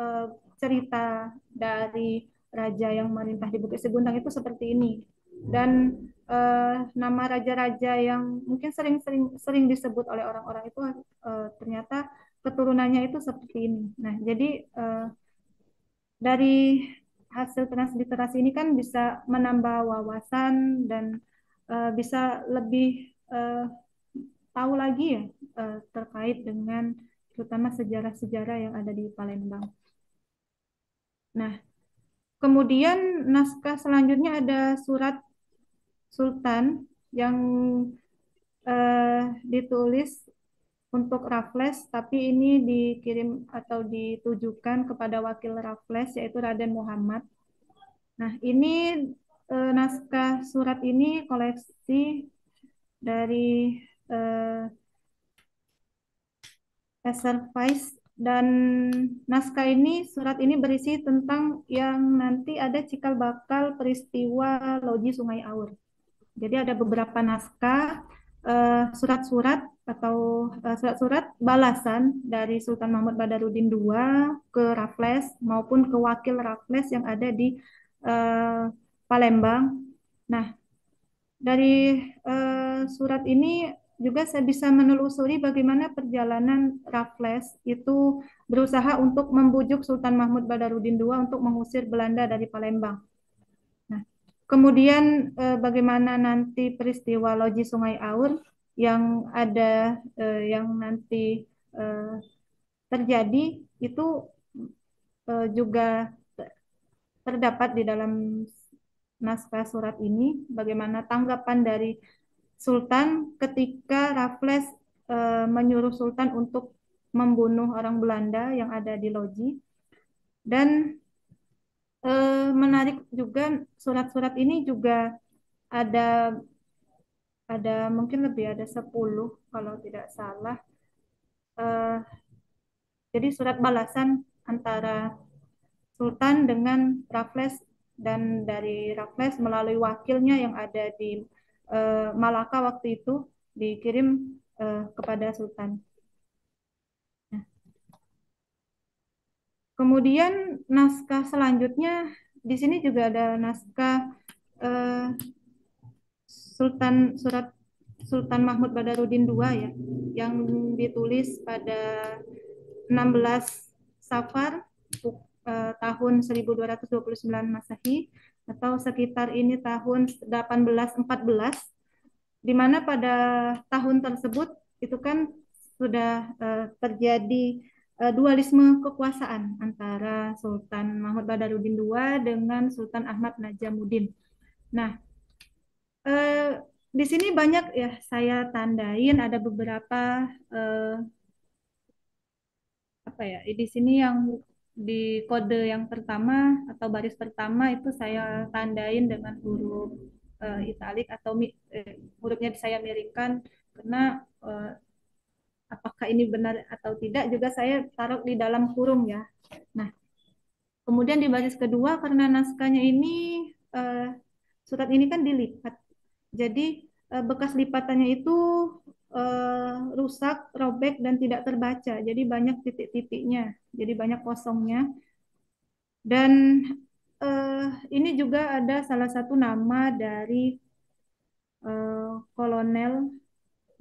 cerita dari raja yang merintah di Bukit Seguntang itu seperti ini. Dan nama raja-raja yang mungkin sering disebut oleh orang-orang itu ternyata keturunannya itu seperti ini. Nah, jadi dari hasil transliterasi ini kan bisa menambah wawasan dan bisa lebih uh, tahu lagi ya terkait dengan terutama sejarah-sejarah yang ada di Palembang. Nah, kemudian naskah selanjutnya ada surat Sultan yang ditulis untuk Raffles, tapi ini dikirim atau ditujukan kepada wakil Raffles yaitu Raden Muhammad. Nah, ini naskah surat ini koleksi dari eh, Eservice, dan naskah ini, surat ini berisi tentang yang nanti ada cikal bakal peristiwa Loji Sungai Aur. Jadi ada beberapa naskah surat-surat atau surat-surat balasan dari Sultan Mahmud Badarudin II ke Raffles maupun ke wakil Raffles yang ada di eh, Palembang. Nah, dari surat ini juga saya bisa menelusuri bagaimana perjalanan Raffles itu berusaha untuk membujuk Sultan Mahmud Badarudin II untuk mengusir Belanda dari Palembang. Nah, kemudian bagaimana nanti peristiwa Loji Sungai Aur yang ada yang nanti eh, terjadi itu juga terdapat di dalam naskah surat ini. Bagaimana tanggapan dari Sultan ketika Raffles menyuruh Sultan untuk membunuh orang Belanda yang ada di Loji. Dan menarik juga surat-surat ini juga ada mungkin lebih ada 10 kalau tidak salah. Eh, jadi surat balasan antara Sultan dengan Raffles dan dari Raffles melalui wakilnya yang ada di Malaka waktu itu dikirim kepada Sultan. Nah, kemudian naskah selanjutnya di sini juga ada naskah eh, Surat Sultan Mahmud Badarudin II ya, yang ditulis pada 16 Safar tahun 1229 Masehi atau sekitar ini tahun 1814, di mana pada tahun tersebut itu kan sudah terjadi dualisme kekuasaan antara Sultan Mahmud Badarudin II dengan Sultan Ahmad Najamuddin. Nah, Eh, di sini banyak ya saya tandain ada beberapa eh, apa ya di sini yang di kode yang pertama atau baris pertama itu saya tandain dengan huruf italik atau hurufnya saya miringkan karena eh, apakah ini benar atau tidak juga saya taruh di dalam kurung ya. Nah, kemudian di baris kedua karena naskahnya ini eh, surat ini kan dilipat. Jadi bekas lipatannya itu rusak, robek dan tidak terbaca. Jadi banyak titik-titiknya, jadi banyak kosongnya. Dan eh, ini juga ada salah satu nama dari kolonel,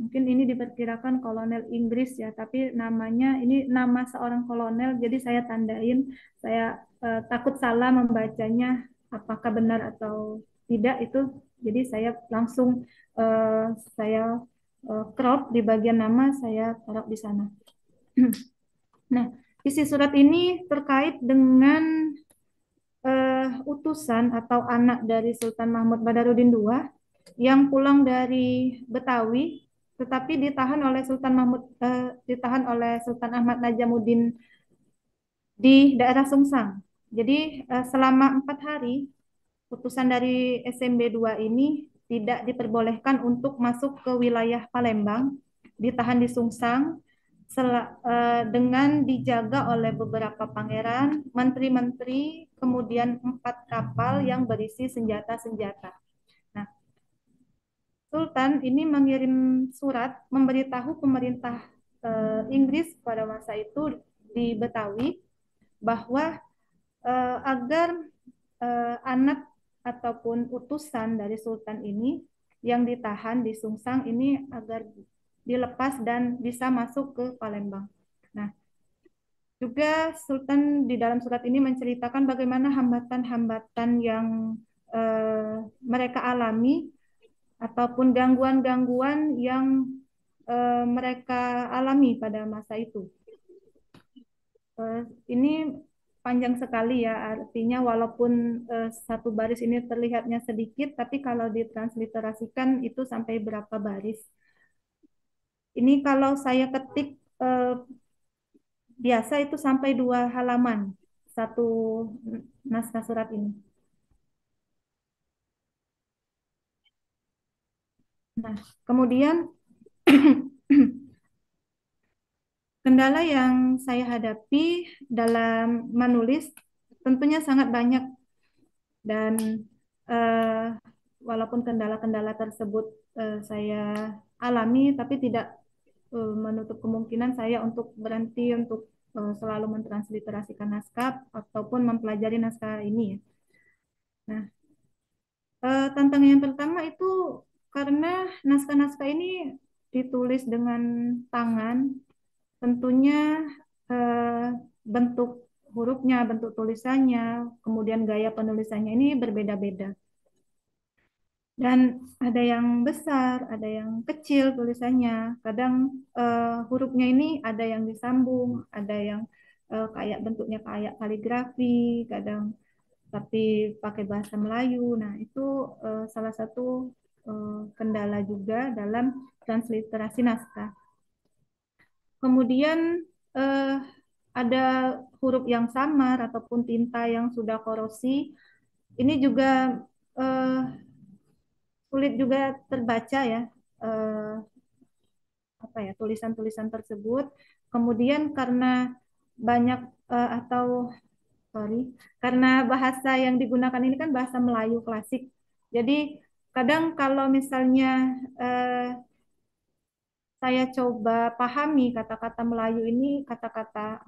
mungkin ini diperkirakan kolonel Inggris ya, tapi namanya ini nama seorang kolonel. Jadi saya tandain, saya takut salah membacanya, apakah benar atau tidak itu. Jadi saya langsung eh, saya crop di bagian nama saya taruh di sana. Nah, isi surat ini terkait dengan utusan atau anak dari Sultan Mahmud Badarudin II yang pulang dari Betawi, tetapi ditahan oleh Sultan Ahmad Najamuddin di daerah Sungsang. Jadi selama 4 hari putusan dari SMB 2 ini tidak diperbolehkan untuk masuk ke wilayah Palembang, ditahan di Sungsang dengan dijaga oleh beberapa pangeran, menteri-menteri, kemudian 4 kapal yang berisi senjata-senjata. Nah, Sultan ini mengirim surat memberitahu pemerintah Inggris pada masa itu di Betawi bahwa agar anak ataupun utusan dari Sultan ini yang ditahan di Sungsang ini agar dilepas dan bisa masuk ke Palembang. Nah, juga Sultan di dalam surat ini menceritakan bagaimana hambatan-hambatan yang mereka alami ataupun gangguan-gangguan yang mereka alami pada masa itu. Ini panjang sekali ya, artinya walaupun satu baris ini terlihatnya sedikit, tapi kalau ditransliterasikan itu sampai berapa baris. Ini kalau saya ketik biasa itu sampai 2 halaman satu naskah surat ini. Nah, kemudian kendala yang saya hadapi dalam menulis tentunya sangat banyak dan eh, walaupun kendala-kendala tersebut saya alami, tapi tidak menutup kemungkinan saya untuk berhenti untuk selalu mentransliterasikan naskah ataupun mempelajari naskah ini. Nah, tantangan yang pertama itu karena naskah-naskah ini ditulis dengan tangan, tentunya eh, bentuk hurufnya, bentuk tulisannya, kemudian gaya penulisannya ini berbeda-beda. Dan ada yang besar, ada yang kecil tulisannya. Kadang hurufnya ini ada yang disambung, ada yang kayak bentuknya kayak kaligrafi, kadang tapi pakai bahasa Melayu. Nah, itu salah satu kendala juga dalam transliterasi naskah. Kemudian eh, ada huruf yang samar ataupun tinta yang sudah korosi. Ini juga eh, sulit juga terbaca ya, eh, apa ya, tulisan-tulisan tersebut. Kemudian karena banyak atau sorry, karena bahasa yang digunakan ini kan bahasa Melayu klasik. Jadi kadang kalau misalnya eh, saya coba pahami kata-kata Melayu ini, kata-kata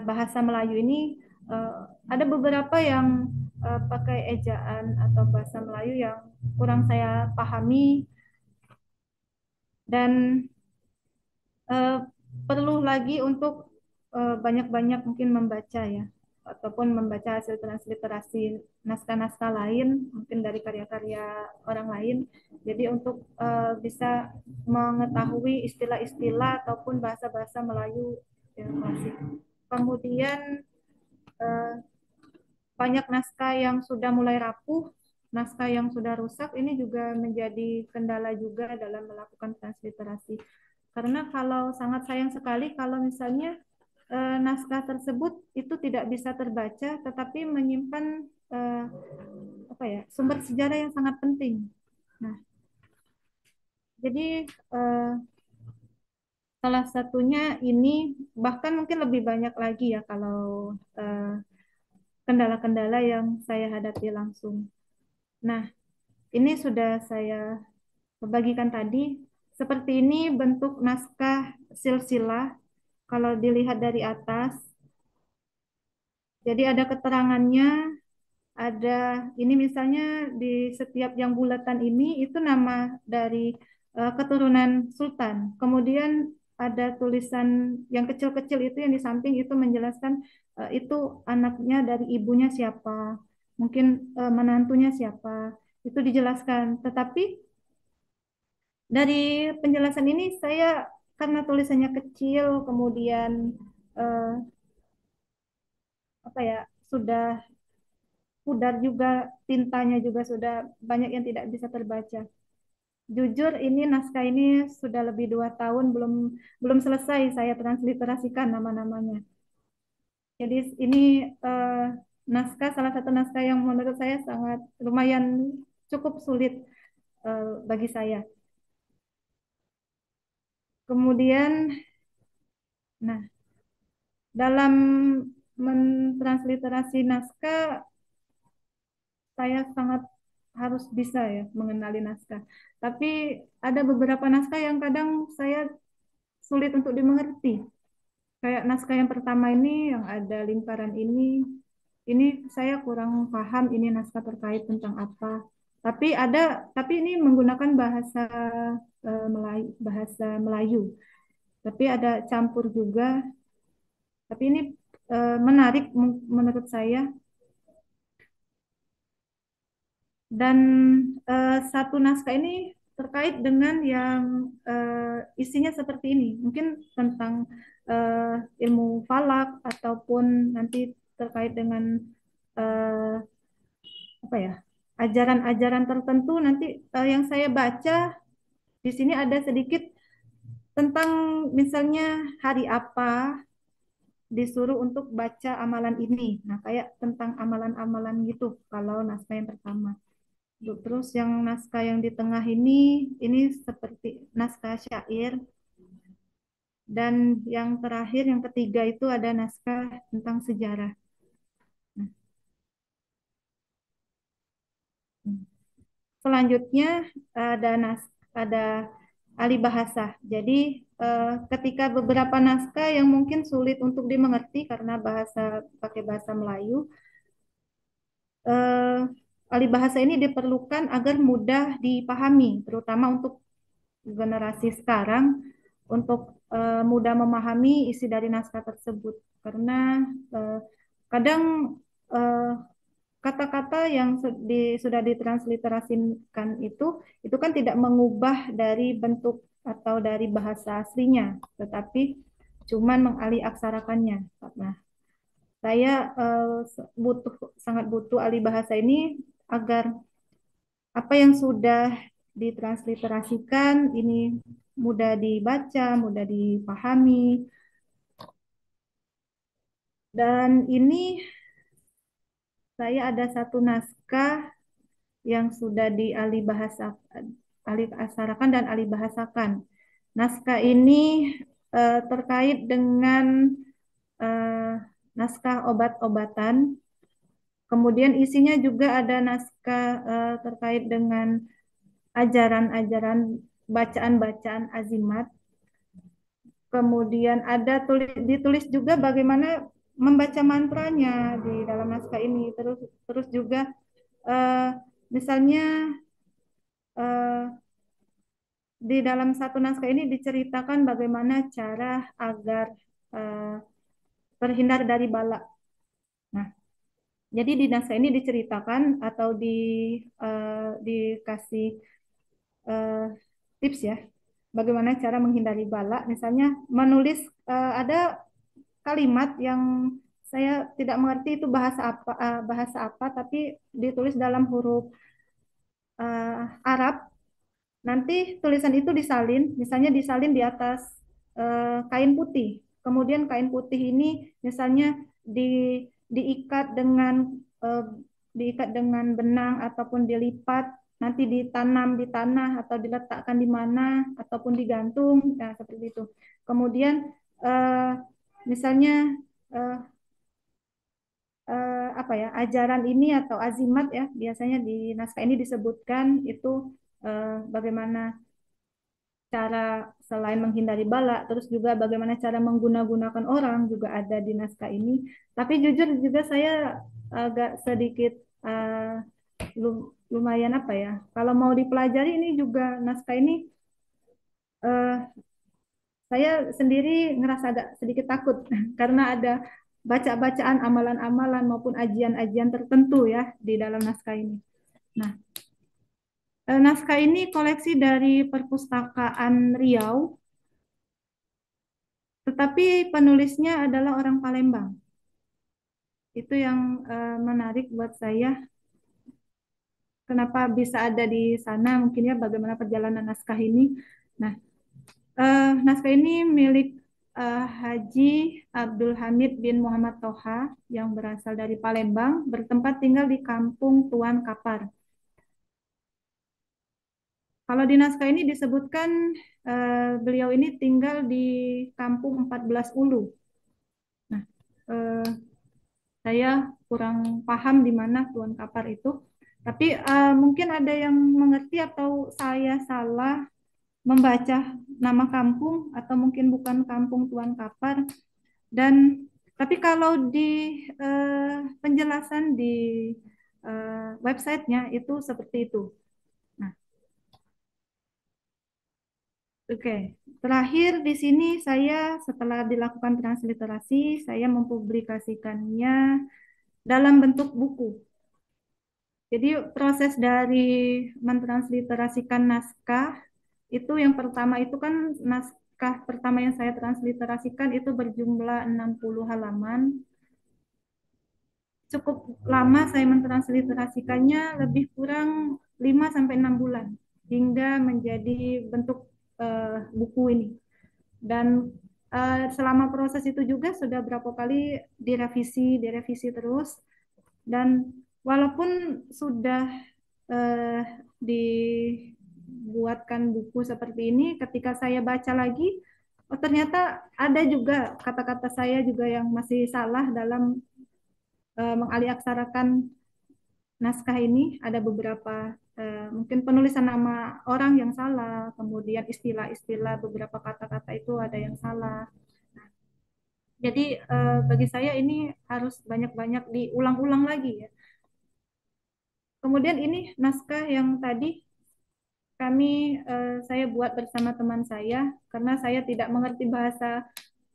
bahasa Melayu ini, eh, ada beberapa yang pakai ejaan atau bahasa Melayu yang kurang saya pahami dan eh, perlu lagi untuk banyak-banyak mungkin membaca ya, ataupun membaca hasil transliterasi naskah-naskah lain, mungkin dari karya-karya orang lain. Jadi untuk bisa mengetahui istilah-istilah ataupun bahasa-bahasa Melayu yang klasik. Kemudian eh, banyak naskah yang sudah mulai rapuh, naskah yang sudah rusak ini juga menjadi kendala juga dalam melakukan transliterasi. Karena kalau sangat sayang sekali kalau misalnya naskah tersebut itu tidak bisa terbaca, tetapi menyimpan eh, apa ya, sumber sejarah yang sangat penting. Nah, jadi salah satunya ini, bahkan mungkin lebih banyak lagi ya kalau kendala-kendala yang saya hadapi langsung. Nah, ini sudah saya bagikan tadi. Seperti ini bentuk naskah silsilah. Kalau dilihat dari atas, jadi ada keterangannya, ada ini misalnya di setiap yang bulatan ini itu nama dari keturunan sultan. Kemudian ada tulisan yang kecil-kecil itu yang di samping itu menjelaskan itu anaknya dari ibunya siapa, mungkin menantunya siapa, itu dijelaskan. Tetapi dari penjelasan ini saya karena tulisannya kecil, kemudian eh, apa ya, sudah pudar juga, tintanya juga sudah banyak yang tidak bisa terbaca. Jujur ini naskah ini sudah lebih 2 tahun belum belum selesai saya transliterasikan nama-namanya. Jadi ini eh, naskah, salah satu naskah yang menurut saya sangat lumayan cukup sulit bagi saya. Kemudian, nah, dalam mentransliterasi naskah saya sangat harus bisa ya mengenali naskah. Tapi ada beberapa naskah yang kadang saya sulit untuk dimengerti. Kayak naskah yang pertama ini yang ada lingkaran ini saya kurang paham ini naskah terkait tentang apa. Tapi ini menggunakan bahasa Melayu. Tapi ada campur juga. Tapi ini menarik menurut saya. Dan satu naskah ini terkait dengan yang isinya seperti ini, mungkin tentang ilmu falak ataupun nanti terkait dengan eh, apa ya, ajaran-ajaran tertentu. Nanti yang saya baca di sini ada sedikit tentang misalnya hari apa disuruh untuk baca amalan ini. Nah, kayak tentang amalan-amalan gitu kalau naskah yang pertama. Terus yang naskah yang di tengah ini seperti naskah syair. Dan yang terakhir, yang ketiga itu ada naskah tentang sejarah. Nah, selanjutnya ada alih bahasa. Jadi ketika beberapa naskah yang mungkin sulit untuk dimengerti karena pakai bahasa Melayu, alih bahasa ini diperlukan agar mudah dipahami, terutama untuk generasi sekarang, untuk mudah memahami isi dari naskah tersebut. Karena kadang eh, kata-kata yang sudah ditransliterasikan itu kan tidak mengubah dari bentuk atau dari bahasa aslinya, tetapi cuman mengalih aksarakannya. Nah, saya sangat butuh ahli bahasa ini agar apa yang sudah ditransliterasikan ini mudah dibaca, mudah dipahami. Dan ini saya ada satu naskah yang sudah dialih bahasa alih aksarakan dan alih bahasakan. Naskah ini terkait dengan eh, naskah obat-obatan. Kemudian isinya juga ada naskah terkait dengan ajaran-ajaran bacaan-bacaan azimat. Kemudian ditulis juga bagaimana membaca mantranya di dalam naskah ini. Terus terus juga eh, misalnya eh, di dalam satu naskah ini diceritakan bagaimana cara agar eh, terhindar dari bala. Nah, jadi di naskah ini diceritakan atau dikasih eh, tips ya, bagaimana cara menghindari bala. Misalnya menulis ada kalimat yang saya tidak mengerti itu bahasa apa, tapi ditulis dalam huruf Arab. Nanti tulisan itu disalin, misalnya disalin di atas kain putih. Kemudian kain putih ini misalnya di diikat dengan eh, diikat dengan benang ataupun dilipat, nanti ditanam di tanah atau diletakkan di mana ataupun digantung, nah seperti itu. Kemudian eh, misalnya eh, apa ya, ajaran ini atau azimat ya, biasanya di naskah ini disebutkan itu bagaimana cara selain menghindari bala, terus juga bagaimana cara mengguna-gunakan orang juga ada di naskah ini. Tapi jujur juga saya agak sedikit lumayan apa ya, kalau mau dipelajari ini juga naskah ini eh, saya sendiri ngerasa agak sedikit takut karena ada baca-bacaan amalan-amalan maupun ajian-ajian tertentu ya di dalam naskah ini. Nah, naskah ini koleksi dari Perpustakaan Riau, tetapi penulisnya adalah orang Palembang. Itu yang menarik buat saya. Kenapa bisa ada di sana? Mungkin ya bagaimana perjalanan naskah ini. Nah, naskah ini milik Haji Abdul Hamid bin Muhammad Toha yang berasal dari Palembang, bertempat tinggal di Kampung Tuan Kapar. Kalau di naskah ini disebutkan beliau ini tinggal di Kampung 14 Ulu. Nah, eh, saya kurang paham di mana Tuan Kapar itu. Tapi mungkin ada yang mengerti atau saya salah membaca nama kampung atau mungkin bukan Kampung Tuan Kapar. Dan tapi kalau di penjelasan di websitenya itu seperti itu. Nah, oke. Terakhir di sini saya setelah dilakukan transliterasi, saya mempublikasikannya dalam bentuk buku. Jadi proses dari mentransliterasikan naskah itu yang pertama itu kan naskah pertama yang saya transliterasikan itu berjumlah 60 halaman. Cukup lama saya mentransliterasikannya, lebih kurang 5 sampai 6 bulan hingga menjadi bentuk buku ini. Dan selama proses itu juga sudah berapa kali direvisi terus. Dan walaupun sudah eh, dibuatkan buku seperti ini, ketika saya baca lagi, oh ternyata ada juga kata-kata saya juga yang masih salah dalam mengaliaksarakan naskah ini. Ada beberapa mungkin penulisan nama orang yang salah, kemudian istilah-istilah beberapa kata-kata itu ada yang salah. Jadi bagi saya ini harus banyak-banyak diulang-ulang lagi ya. kemudian ini naskah yang tadi saya buat bersama teman saya karena saya tidak mengerti bahasa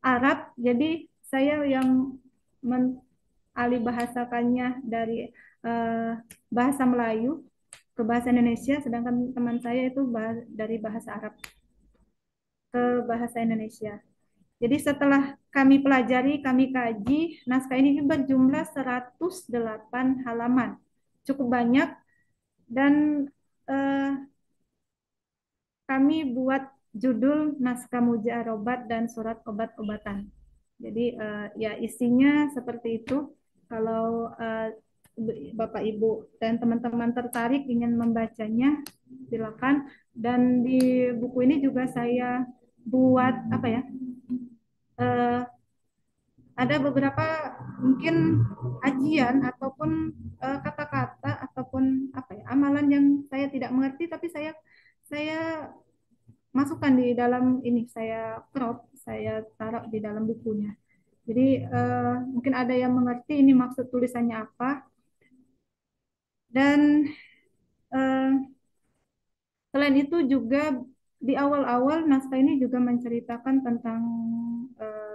Arab, jadi saya yang mengalih bahasakannya dari eh, bahasa Melayu ke bahasa Indonesia, sedangkan teman saya itu dari bahasa Arab ke bahasa Indonesia. Jadi setelah kami pelajari, kami kaji, naskah ini berjumlah 108 halaman. Cukup banyak dan eh, kami buat judul naskah mujarobat dan surat obat-obatan. Jadi ya isinya seperti itu. Kalau Bapak Ibu dan teman-teman tertarik ingin membacanya, silakan. Dan di buku ini juga saya buat apa ya? eh, ada beberapa mungkin ajian ataupun kata-kata ataupun apa ya amalan yang saya tidak mengerti tapi saya masukkan di dalam ini saya crop saya taruh di dalam bukunya. Jadi mungkin ada yang mengerti ini maksud tulisannya apa dan eh, selain itu juga di awal-awal naskah ini juga menceritakan tentang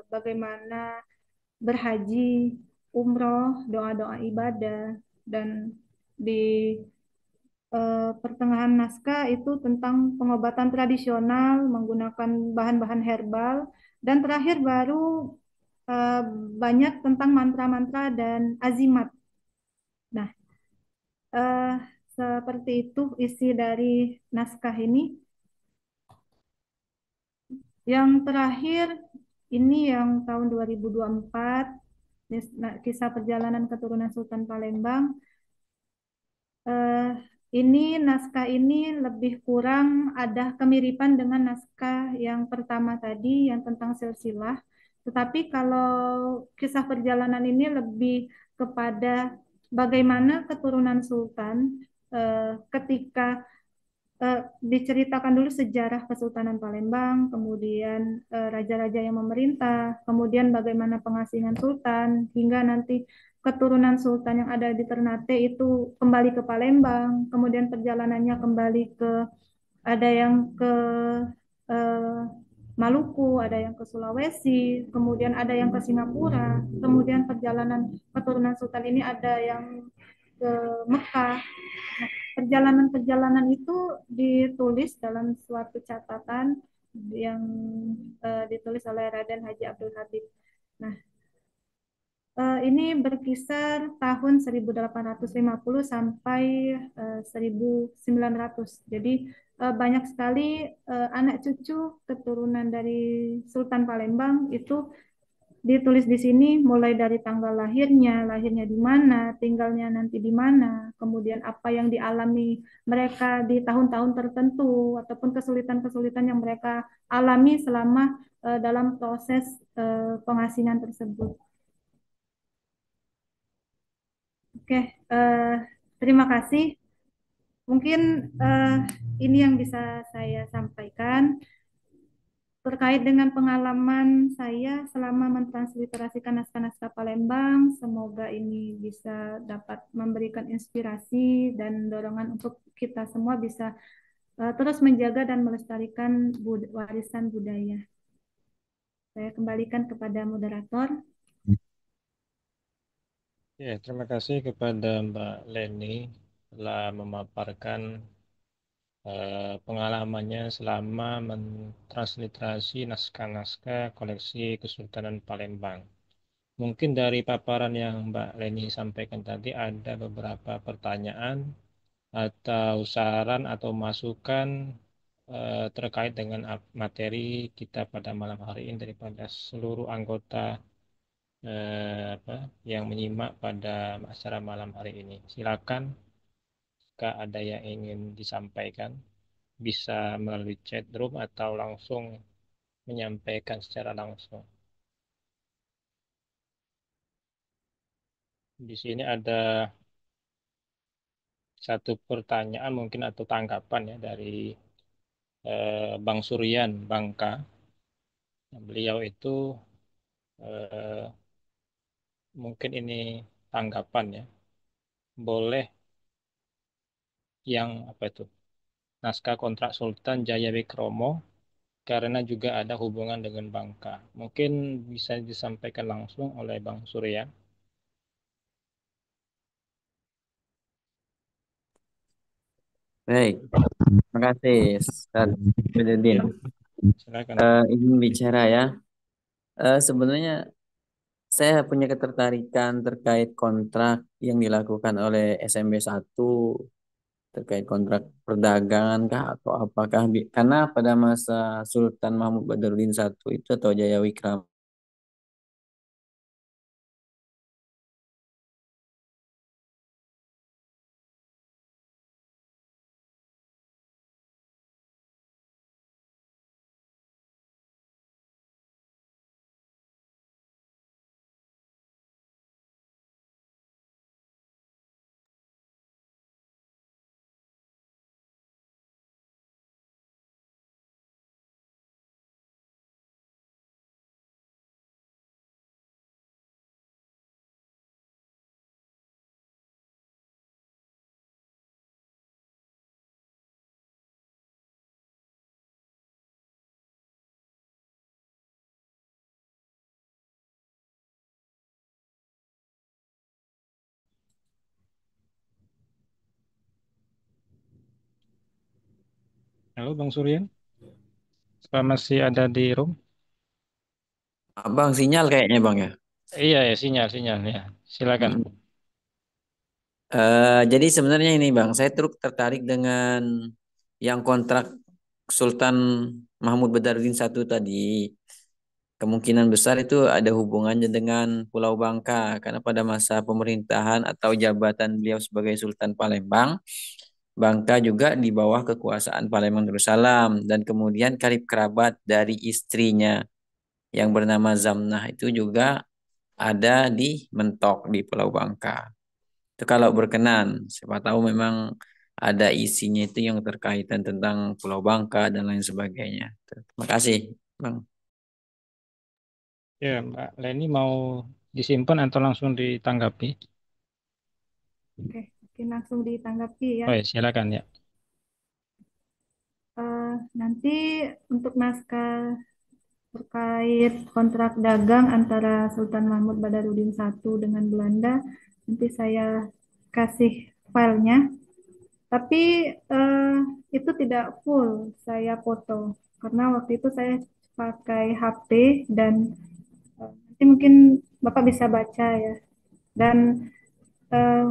bagaimana berhaji, umroh, doa-doa ibadah, dan di pertengahan naskah itu tentang pengobatan tradisional menggunakan bahan-bahan herbal, dan terakhir baru eh, banyak tentang mantra-mantra dan azimat. Nah, eh, seperti itu isi dari naskah ini. Yang terakhir ini yang tahun 2024, kisah perjalanan keturunan Sultan Palembang. eh, ini naskah ini lebih kurang ada kemiripan dengan naskah yang pertama tadi yang tentang silsilah. Tetapi kalau kisah perjalanan ini lebih kepada bagaimana keturunan sultan ketika diceritakan dulu sejarah Kesultanan Palembang, kemudian raja-raja yang memerintah, kemudian bagaimana pengasingan sultan, hingga nanti keturunan sultan yang ada di Ternate itu kembali ke Palembang, kemudian perjalanannya kembali ke ada yang ke eh, Maluku, ada yang ke Sulawesi, kemudian ada yang ke Singapura, kemudian perjalanan keturunan sultan ini ada yang ke Mekah. Nah, perjalanan-perjalanan itu ditulis dalam suatu catatan yang ditulis oleh Raden Haji Abdul Habib. Nah, ini berkisar tahun 1850 sampai 1900. Jadi banyak sekali anak cucu keturunan dari Sultan Palembang itu ditulis di sini mulai dari tanggal lahirnya, lahirnya di mana, tinggalnya nanti di mana, kemudian apa yang dialami mereka di tahun-tahun tertentu ataupun kesulitan-kesulitan yang mereka alami selama dalam proses pengasingan tersebut. Oke, terima kasih. Mungkin eh, ini yang bisa saya sampaikan terkait dengan pengalaman saya selama mentransliterasikan naskah-naskah Palembang. Semoga ini bisa dapat memberikan inspirasi dan dorongan untuk kita semua bisa terus menjaga dan melestarikan warisan budaya. Saya kembalikan kepada moderator. Ya, terima kasih kepada Mbak Leni telah memaparkan pengalamannya selama mentransliterasi naskah-naskah koleksi Kesultanan Palembang. Mungkin dari paparan yang Mbak Leni sampaikan tadi ada beberapa pertanyaan atau saran atau masukan terkait dengan materi kita pada malam hari ini daripada seluruh anggota apa, yang menyimak pada acara malam hari ini. Silakan jika ada yang ingin disampaikan bisa melalui chat room atau langsung menyampaikan secara langsung. Di sini ada satu pertanyaan mungkin atau tanggapan ya dari Bang Suryan Bangka. Beliau itu eh, mungkin ini tanggapan ya. Boleh yang apa itu naskah kontrak Sultan Jaya Wikromo karena juga ada hubungan dengan Bangka. Mungkin bisa disampaikan langsung oleh Bang Surya. Baik, terima kasih Ustaz Bedudin. Ya, silakan Bang. Izin bicara ya. Sebenarnya saya punya ketertarikan terkait kontrak yang dilakukan oleh SMB 1 terkait kontrak perdagangan kah atau apakah karena pada masa Sultan Mahmud Badarudin 1 itu atau Jaya Wikram Halo Bang Surya, apa masih ada di room? Bang sinyal kayaknya Bang ya. Iya ya, sinyal ya. Silakan. Mm-mm. Jadi sebenarnya ini Bang, saya turut tertarik dengan yang kontrak Sultan Mahmud Badarudin 1 tadi. Kemungkinan besar itu ada hubungannya dengan Pulau Bangka karena pada masa pemerintahan atau jabatan beliau sebagai Sultan Palembang, Bangka juga di bawah kekuasaan Palembang Darussalam dan kemudian karib kerabat dari istrinya yang bernama Zamnah itu juga ada di Mentok di Pulau Bangka. Itu kalau berkenan, siapa tahu memang ada isinya itu yang terkaitan tentang Pulau Bangka dan lain sebagainya. Terima kasih, Bang. Ya, Mbak Leni mau disimpan atau langsung ditanggapi? Oke, mungkin langsung ditanggapi ya. Oh ya, silakan ya. Nanti untuk naskah terkait kontrak dagang antara Sultan Mahmud Badarudin 1 dengan Belanda, nanti saya kasih filenya. Tapi eh, itu tidak full saya foto karena waktu itu saya pakai HP dan nanti mungkin Bapak bisa baca ya. Dan eh,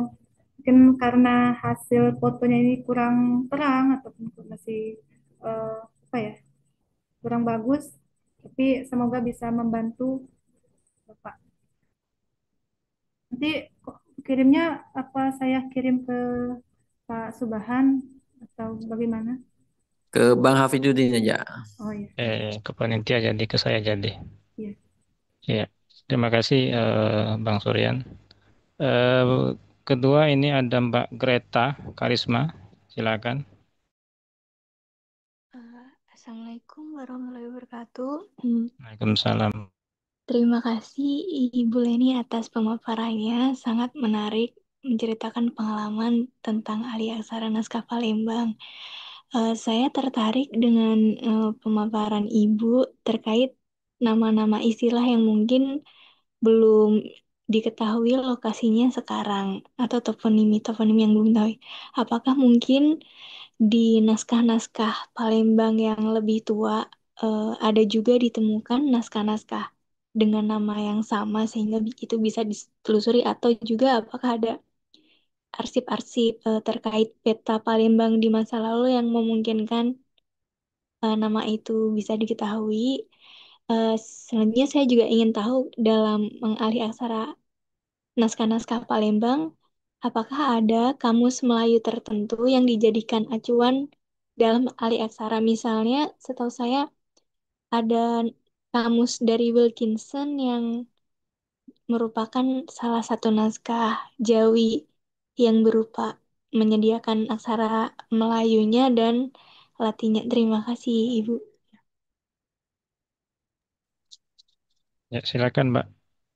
mungkin karena hasil fotonya ini kurang terang ataupun masih apa ya kurang bagus, tapi semoga bisa membantu Bapak. Nanti kok kirimnya apa saya kirim ke Pak Subahan atau bagaimana? Ke Bang Hafidudin aja. Oh iya, Ke panitia jadi, ke saya jadi. iya. Ya, terima kasih Bang Suryan. Eh, Kedua ini ada Mbak Greta Karisma, silakan. Assalamualaikum warahmatullahi wabarakatuh. Waalaikumsalam. Terima kasih Ibu Leni atas pemaparannya. Sangat menarik menceritakan pengalaman tentang ahli aksara naskah Palembang. Saya tertarik dengan pemaparan Ibu terkait nama-nama istilah yang mungkin belum diketahui lokasinya sekarang atau toponim yang belum tahu. Apakah mungkin di naskah-naskah Palembang yang lebih tua ada juga ditemukan naskah-naskah dengan nama yang sama sehingga itu bisa ditelusuri atau juga apakah ada arsip-arsip terkait peta Palembang di masa lalu yang memungkinkan nama itu bisa diketahui. Eh, Selanjutnya saya juga ingin tahu dalam mengalih aksara naskah-naskah Palembang, apakah ada kamus Melayu tertentu yang dijadikan acuan dalam alih aksara? Misalnya, setahu saya ada kamus dari Wilkinson yang merupakan salah satu naskah Jawi yang berupa menyediakan aksara Melayunya dan Latinnya. Terima kasih, Ibu. Ya, silakan Mbak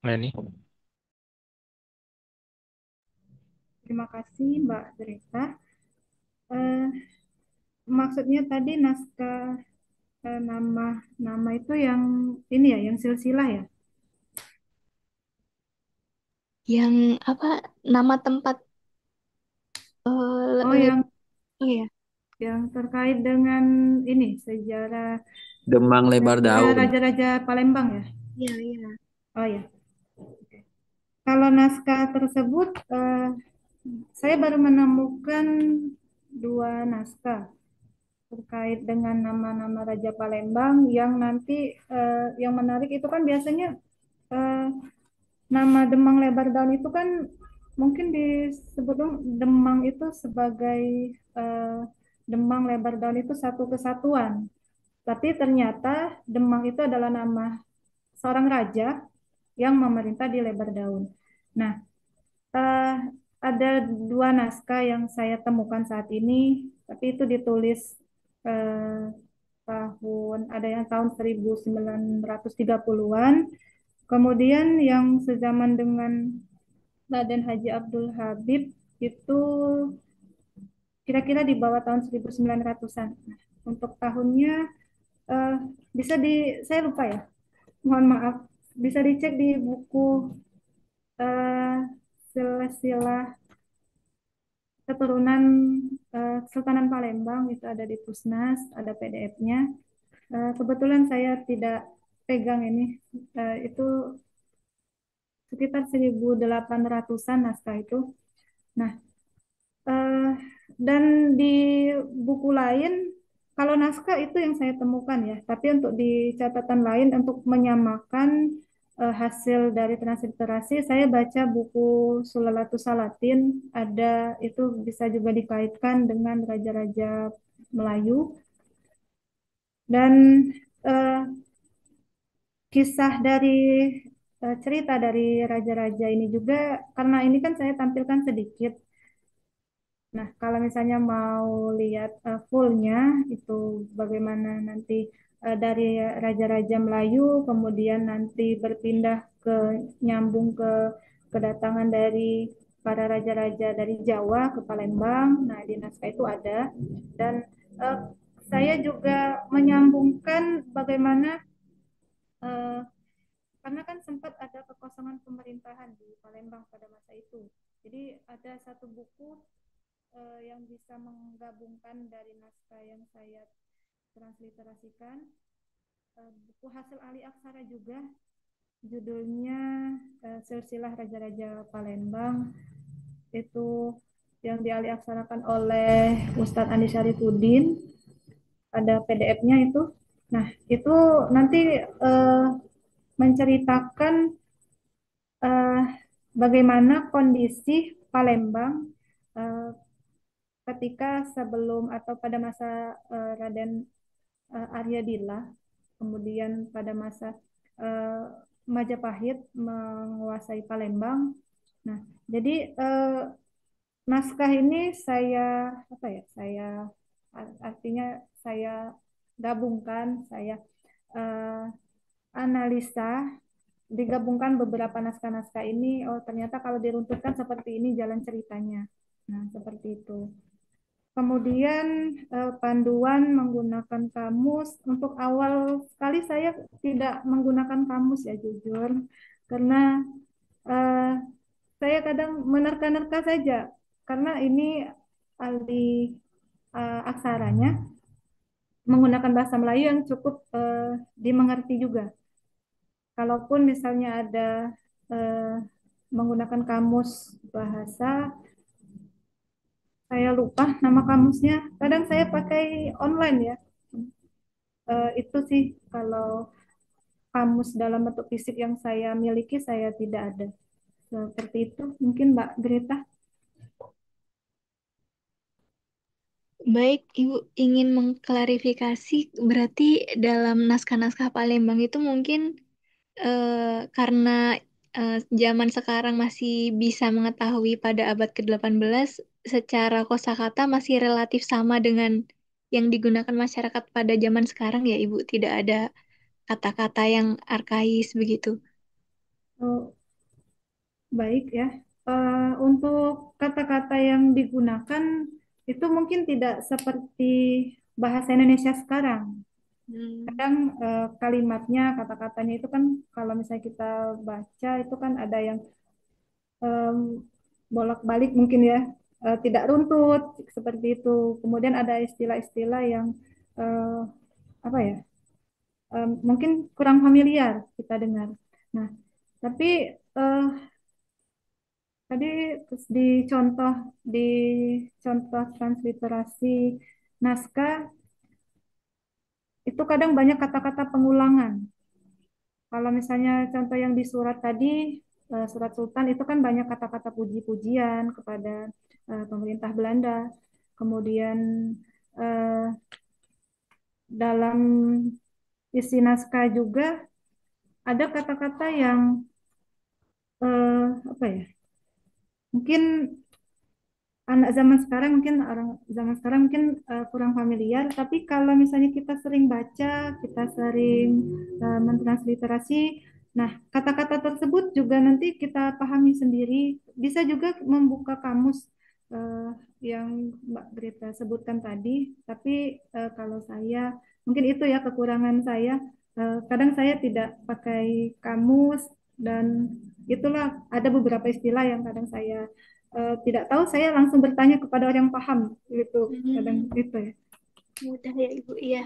Leni. Terima kasih Mbak Teresa. Eh, Maksudnya tadi naskah nama nama itu yang ini ya, yang silsilah ya. Yang apa nama tempat Oh, le- yang oh ya. terkait dengan ini Demang lebar sejarah daun. raja-raja Palembang ya. Iya, iya. Oh ya. Kalau naskah tersebut saya baru menemukan dua naskah terkait dengan nama-nama Raja Palembang yang nanti yang menarik itu kan biasanya eh, nama Demang Lebar Daun itu kan mungkin disebut dong Demang itu sebagai eh, Demang Lebar Daun itu satu kesatuan. Tapi ternyata Demang itu adalah nama seorang raja yang memerintah di Lebar Daun. Nah, eh, ada dua naskah yang saya temukan saat ini, tapi itu ditulis eh, ada yang tahun 1930-an, kemudian yang sezaman dengan Raden Haji Abdul Habib itu kira-kira di bawah tahun 1900-an. Nah, untuk tahunnya eh, bisa saya lupa ya, mohon maaf, bisa dicek di buku eh, silsilah keturunan Kesultanan Palembang itu ada di Pusnas, ada PDF-nya. Kebetulan saya tidak pegang ini, itu sekitar 1800-an naskah itu. Nah, eh, dan di buku lain, kalau naskah itu yang saya temukan ya, tapi untuk di catatan lain untuk menyamakan hasil dari transliterasi, saya baca buku Sulalatu Salatin, ada itu bisa juga dikaitkan dengan raja-raja Melayu dan eh, kisah dari cerita dari raja-raja ini juga karena ini kan saya tampilkan sedikit. Nah, kalau misalnya mau lihat fullnya itu bagaimana nanti dari raja-raja Melayu, kemudian nanti berpindah ke nyambung ke kedatangan dari para raja-raja dari Jawa ke Palembang. Nah, di naskah itu ada dan eh, saya juga menyambungkan bagaimana eh, karena kan sempat ada kekosongan pemerintahan di Palembang pada masa itu. Jadi ada satu buku yang bisa menggabungkan dari naskah yang saya transliterasikan, buku hasil ahli aksara juga, judulnya Silsilah Raja-Raja Palembang, itu yang dialih aksarakan oleh Ustadz Andi Syarifudin, ada PDF-nya itu. Nah, itu nanti menceritakan eh, bagaimana kondisi Palembang eh, ketika sebelum atau pada masa Raden Arya Dila, kemudian pada masa eh, Majapahit menguasai Palembang. Nah, jadi naskah ini saya apa ya? Artinya saya gabungkan, saya eh, analisa, digabungkan beberapa naskah-naskah ini. Oh, ternyata kalau diruntutkan seperti ini jalan ceritanya. Nah, seperti itu. Kemudian panduan menggunakan kamus. Untuk awal sekali saya tidak menggunakan kamus ya jujur, karena eh, saya kadang menerka-nerka saja, karena ini ahli aksaranya menggunakan bahasa Melayu yang cukup dimengerti juga. Kalaupun misalnya ada eh, menggunakan kamus bahasa, saya lupa nama kamusnya. Kadang saya pakai online ya. Itu sih kalau kamus dalam bentuk fisik yang saya miliki saya tidak ada. Seperti itu mungkin Mbak Greta. Baik, Ibu ingin mengklarifikasi berarti dalam naskah-naskah Palembang itu mungkin karena zaman sekarang masih bisa mengetahui pada abad ke-18 secara kosakata masih relatif sama dengan yang digunakan masyarakat pada zaman sekarang ya Ibu, tidak ada kata-kata yang arkais begitu. Oh, baik ya. Untuk kata-kata yang digunakan itu mungkin tidak seperti bahasa Indonesia sekarang. Kadang kalimatnya, kata-katanya itu kan kalau misalnya kita baca itu kan ada yang em, bolak-balik mungkin ya, tidak runtut seperti itu. Kemudian ada istilah-istilah yang eh, apa ya, mungkin kurang familiar kita dengar. Nah, tapi eh, tadi terus di contoh transliterasi naskah itu kadang banyak kata-kata pengulangan. Kalau misalnya contoh yang di surat tadi, surat Sultan itu kan banyak kata-kata puji-pujian kepada pemerintah Belanda. Kemudian eh, dalam isi naskah juga ada kata-kata yang apa ya? Mungkin anak zaman sekarang mungkin orang zaman sekarang mungkin kurang familiar, tapi kalau misalnya kita sering baca, kita sering mentransliterasi, nah kata-kata tersebut juga nanti kita pahami sendiri, bisa juga membuka kamus eh, yang Mbak Greta sebutkan tadi, tapi kalau saya mungkin itu ya kekurangan saya. Kadang saya tidak pakai kamus dan itulah ada beberapa istilah yang kadang saya tidak tahu, saya langsung bertanya kepada orang yang paham gitu, kadang itu ya. Mudah ya Ibu, iya.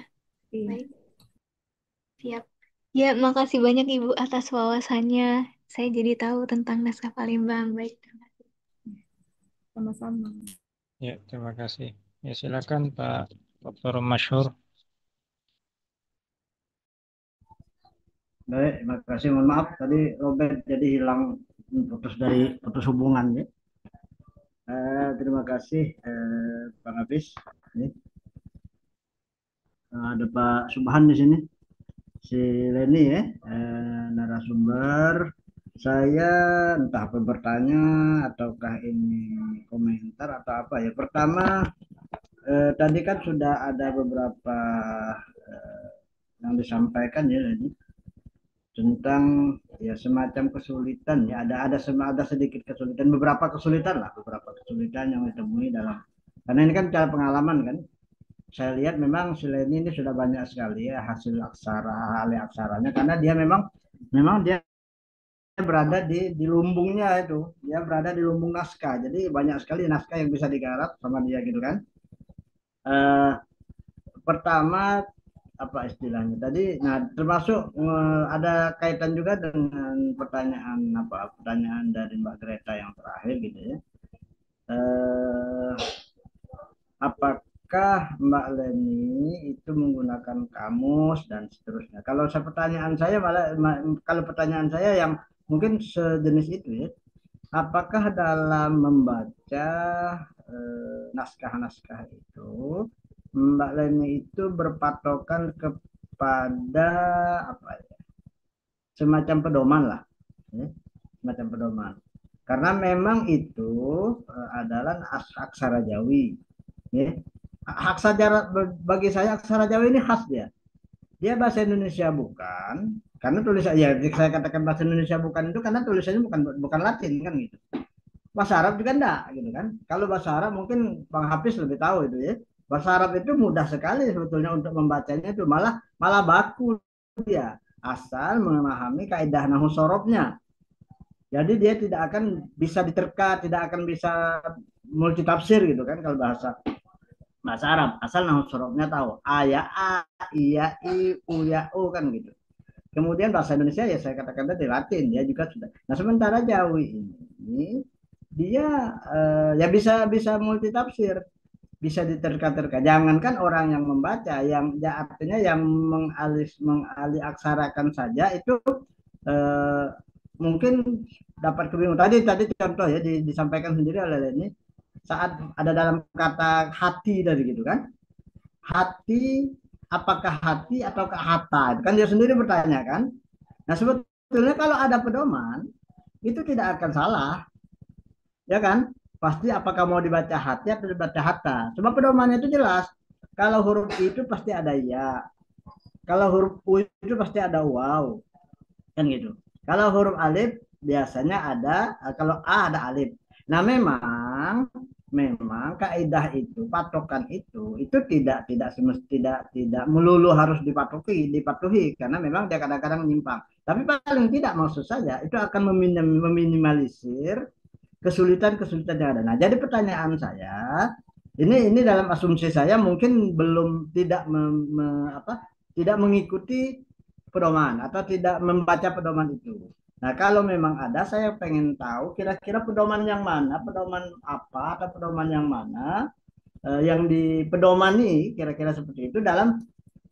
Iya, Baik, siap. Ya, makasih banyak Ibu atas wawasannya. Saya jadi tahu tentang naskah Palembang. Baik, terima kasih. sama-sama. Ya, terima kasih. Ya, silakan Pak Dr. Masyhur. Baik, terima kasih. Mohon maaf tadi Robert jadi hilang, putus hubungan ya. Terima kasih Pak Hafiz. Ini, ada Pak Subhan di sini, si Leni ya, narasumber. Saya entah apa bertanya ataukah ini komentar atau apa ya. Pertama, tadi kan sudah ada beberapa eh, yang disampaikan ya Leni, tentang ya semacam kesulitan ya, ada sedikit kesulitan, beberapa kesulitan yang ditemui dalam, karena ini kan cara pengalaman kan. Saya lihat memang si Leni ini sudah banyak sekali ya hasil aksara, ahli aksaranya, karena dia memang dia berada di lumbungnya itu, dia berada di lumbung naskah, jadi banyak sekali naskah yang bisa digarap sama dia gitu kan. eh, Pertama, apa istilahnya tadi, nah termasuk ada kaitan juga dengan pertanyaan dari Mbak Greta yang terakhir gitu ya. eh, Apakah Mbak Leni itu menggunakan kamus dan seterusnya? Kalau pertanyaan saya yang mungkin sejenis itu ya, apakah dalam membaca naskah-naskah itu Mbak Leni itu berpatokan kepada apa ya, semacam pedoman lah ya, semacam pedoman, karena memang itu adalah aksara Jawi ya. Bagi saya aksara Jawi ini khas dia bahasa Indonesia bukan, karena tulisan ya, saya katakan bahasa Indonesia bukan itu karena tulisannya bukan Latin kan gitu. Bahasa Arab juga enggak gitu kan. Kalau bahasa Arab mungkin Bang Hafiz lebih tahu itu ya. Bahasa Arab itu mudah sekali sebetulnya untuk membacanya, itu malah malah baku dia, asal memahami kaidah nahwu sorobnya. Jadi dia tidak akan bisa diterka, tidak akan bisa multitafsir gitu kan kalau bahasa Arab, asal nahwu sorobnya tahu. A ya a, iya i, u ya u kan gitu. Kemudian bahasa Indonesia ya saya katakan tadi Latin ya juga sudah. Nah sementara Jawi ini dia ya bisa bisa multitafsir, bisa diterka-terka. Jangankan orang yang membaca, yang ya artinya yang mengalih aksarakan saja itu eh, mungkin dapat kebingungan. Tadi contoh ya disampaikan sendiri oleh ini, saat ada dalam kata hati tadi gitu kan. Hati, apakah hati ataukah hata? Itu kan dia sendiri bertanya kan. Nah sebetulnya kalau ada pedoman itu tidak akan salah, ya kan? Pasti apakah mau dibaca hati atau dibaca hatta. Sebab pedomannya itu jelas. Kalau huruf I itu pasti ada ya. Kalau huruf U itu pasti ada waw. Kan gitu. Kalau huruf alif biasanya ada, kalau A ada alif. Nah memang kaidah itu, patokan itu tidak melulu harus dipatuhi karena memang dia kadang-kadang menyimpang. Tapi paling tidak maksud saya itu akan meminimalisir kesulitan-kesulitan yang ada. Nah, jadi pertanyaan saya, ini dalam asumsi saya mungkin belum tidak mengikuti pedoman atau tidak membaca pedoman itu. Nah, kalau memang ada, saya pengen tahu kira-kira pedoman yang mana, pedoman apa atau pedoman yang mana yang dipedomani kira-kira seperti itu dalam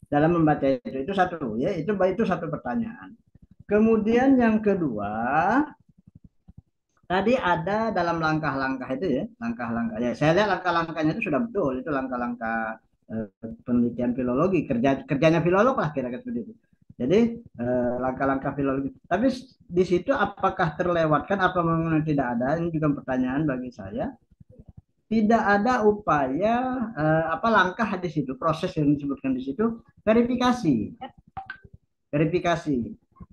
membaca itu. Itu satu ya, itu satu pertanyaan. Kemudian yang kedua, tadi ada dalam langkah-langkah itu ya, langkah-langkah. Ya, saya lihat langkah-langkahnya itu sudah betul, itu langkah-langkah penelitian filologi, kerjanya filolog lah kira-kira seperti itu. Jadi langkah-langkah filologi. Tapi di situ apakah terlewatkan atau memang tidak ada? Ini juga pertanyaan bagi saya. Tidak ada upaya langkah di situ, proses yang disebutkan di situ, verifikasi.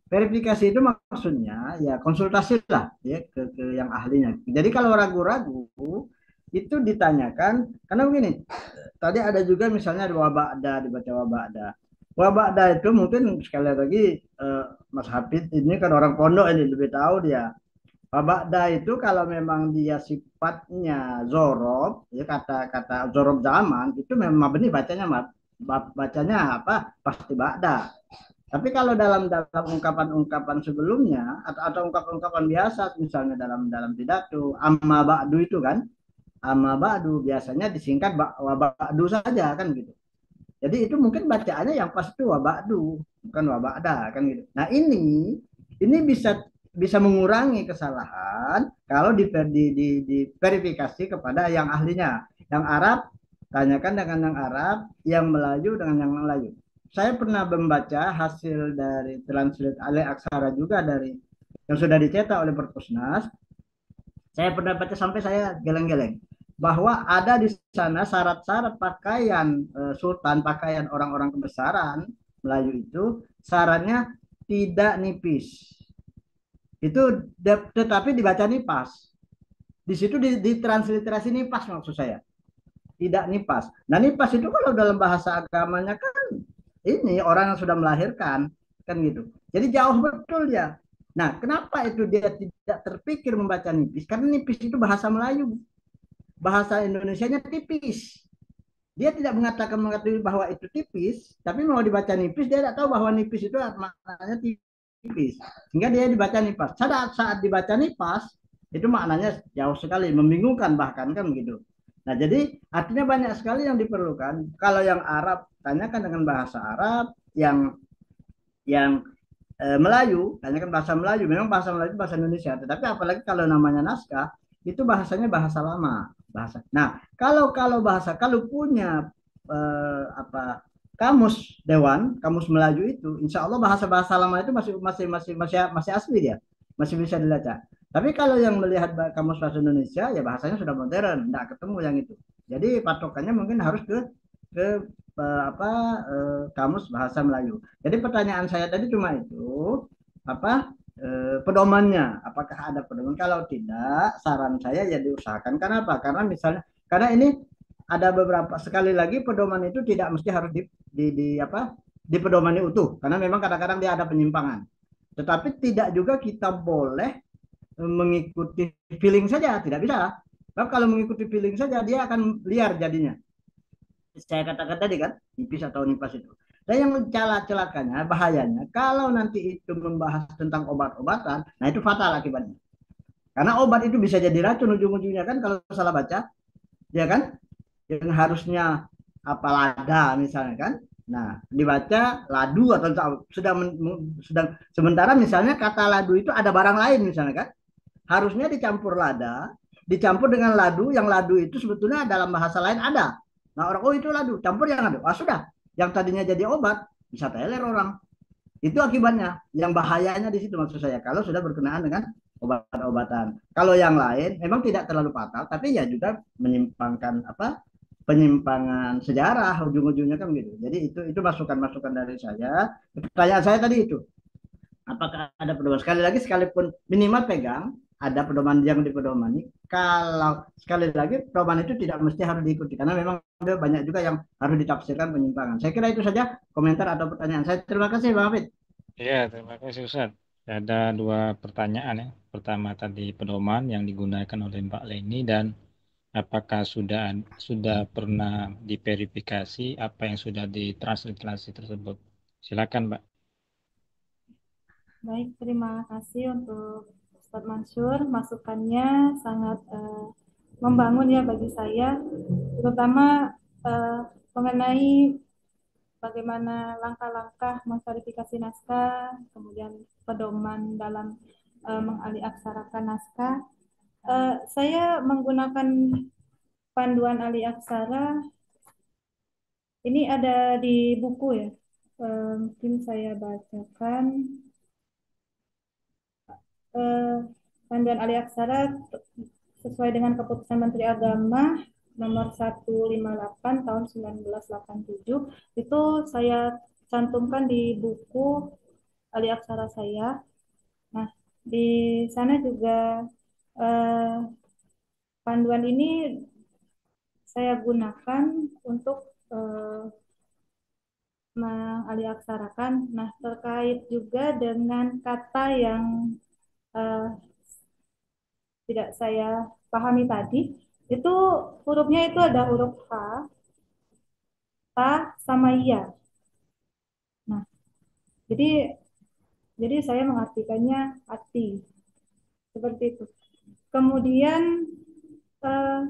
Verifikasi itu maksudnya ya konsultasi lah ya ke yang ahlinya. Jadi kalau ragu-ragu itu ditanyakan karena begini. Tadi ada juga misalnya wabakda, dibaca wabakda. Wabakda itu mungkin sekali lagi Mas Hafid ini kan orang pondok ini lebih tahu dia. Wabakda itu kalau memang dia sifatnya zorob, ya kata zorob zaman itu memang benih bacanya apa pasti bakda. Tapi kalau dalam ungkapan-ungkapan sebelumnya atau ungkapan-ungkapan biasa misalnya dalam pidato amma ba'du itu kan amma ba'du biasanya disingkat wa ba'du saja kan gitu. Jadi itu mungkin bacaannya yang pas itu wa ba'du bukan wa ba'da kan gitu. Nah, ini bisa mengurangi kesalahan kalau diverifikasi kepada yang ahlinya. Yang Arab tanyakan dengan yang Arab, yang Melayu dengan yang Melayu. Saya pernah membaca hasil dari translate alih aksara juga dari yang sudah dicetak oleh Perpusnas. Saya pernah baca sampai saya geleng-geleng bahwa ada di sana syarat-syarat pakaian sultan, pakaian orang-orang kebesaran Melayu itu syaratnya tidak nipis. Itu tetapi dibaca nipas. Di situ ditransliterasi nipas maksud saya. Tidak nipas. Nah, nipas itu kalau dalam bahasa agamanya kan ini orang yang sudah melahirkan kan gitu. Jadi jauh betul ya. Nah, kenapa itu dia tidak terpikir membaca nipis? Karena nipis itu bahasa Melayu. Bahasa Indonesianya tipis. Dia tidak mengatakan bahwa itu tipis, tapi mau dibaca nipis dia tidak tahu bahwa nipis itu maknanya tipis. Sehingga dia dibaca nipas. Saat dibaca nipas itu maknanya jauh sekali, membingungkan bahkan kan gitu. Nah, jadi artinya banyak sekali yang diperlukan. Kalau yang Arab tanyakan dengan bahasa Arab, yang Melayu tanyakan bahasa Melayu. Memang bahasa Melayu itu bahasa Indonesia, tetapi apalagi kalau namanya naskah itu bahasanya bahasa lama. Nah, kalau punya kamus dewan, kamus Melayu itu, insya Allah bahasa lama itu masih asli dia, masih bisa dibaca. Tapi kalau yang melihat kamus bahasa Indonesia, ya bahasanya sudah modern, tidak ketemu yang itu. Jadi patokannya mungkin harus ke kamus bahasa Melayu. Jadi pertanyaan saya tadi cuma itu, pedomannya, apakah ada pedoman? Kalau tidak, saran saya ya diusahakan. Kenapa? Karena ini ada beberapa, sekali lagi pedoman itu tidak mesti harus dipedomani utuh, karena memang kadang-kadang dia ada penyimpangan. Tetapi tidak juga kita boleh mengikuti feeling saja, tidak bisa. Kalau mengikuti feeling saja dia akan liar jadinya. Saya katakan tadi kan, nipis atau nipas itu. Dan yang celakanya, bahayanya, kalau nanti itu membahas tentang obat-obatan, nah itu fatal akibatnya. Karena obat itu bisa jadi racun ujung-ujungnya kan kalau salah baca, ya kan? Yang harusnya lada misalnya kan. Nah, dibaca ladu atau sedang sementara misalnya kata ladu itu ada barang lain misalnya kan. Harusnya dicampur lada, dicampur dengan ladu, yang ladu itu sebetulnya dalam bahasa lain ada. Nah, orang itu ladu, campur yang ladu. Sudah, yang tadinya jadi obat bisa teler orang. Itu akibatnya. Yang bahayanya di situ maksud saya kalau sudah berkenaan dengan obat-obatan. Kalau yang lain memang tidak terlalu fatal, tapi ya juga menyimpangkan penyimpangan sejarah ujung-ujungnya kan gitu. Jadi itu masukan-masukan dari saya. Pertanyaan saya tadi itu, apakah ada pedoman? Sekali lagi, sekalipun minimal pegang ada pedoman yang dipedomani. Kalau sekali lagi pedoman itu tidak mesti harus diikuti karena memang ada banyak juga yang harus ditafsirkan penyimpangan. Saya kira itu saja komentar atau pertanyaan saya. Terima kasih Bang Hafid. Ya, terima kasih Ustaz. Ada dua pertanyaan ya. Pertama tadi pedoman yang digunakan oleh Mbak Leni dan apakah sudah pernah diverifikasi apa yang sudah ditransliterasi tersebut. Silakan, Mbak. Baik, terima kasih untuk Ustadz Mansur. Masukannya sangat membangun ya bagi saya, terutama mengenai bagaimana langkah-langkah memverifikasi naskah, kemudian pedoman dalam mengaliaksarakan naskah. Saya menggunakan panduan aliaksara ini ada di buku ya. Mungkin saya bacakan. eh, Panduan aliaksara sesuai dengan keputusan Menteri Agama nomor 158 tahun 1987 itu saya cantumkan di buku aliaksara saya. Nah, di sana juga eh, panduan ini saya gunakan untuk mengaliaksarakan. Nah, terkait juga dengan kata yang eh, tidak saya pahami tadi, itu hurufnya itu ada huruf H, ta, sama iya. Nah, jadi saya mengartikannya hati seperti itu. Kemudian eh,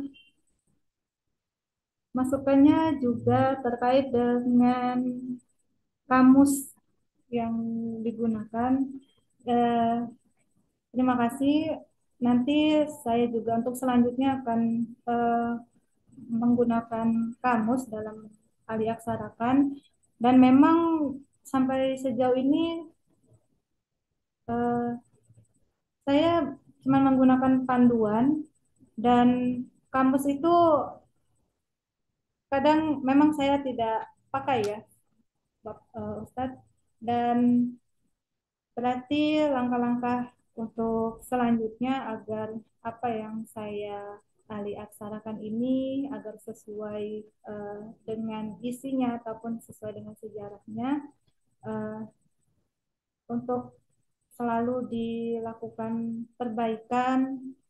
masukannya juga terkait dengan kamus yang digunakan. Eh, Terima kasih. Nanti saya juga untuk selanjutnya akan eh, menggunakan kamus dalam aliaksarakan dan memang sampai sejauh ini eh, saya cuma menggunakan panduan dan kamus itu kadang memang saya tidak pakai ya Ustadz, dan berarti langkah-langkah untuk selanjutnya agar apa yang saya aliaksarakan ini agar sesuai dengan isinya ataupun sesuai dengan sejarahnya, eh, untuk selalu dilakukan perbaikan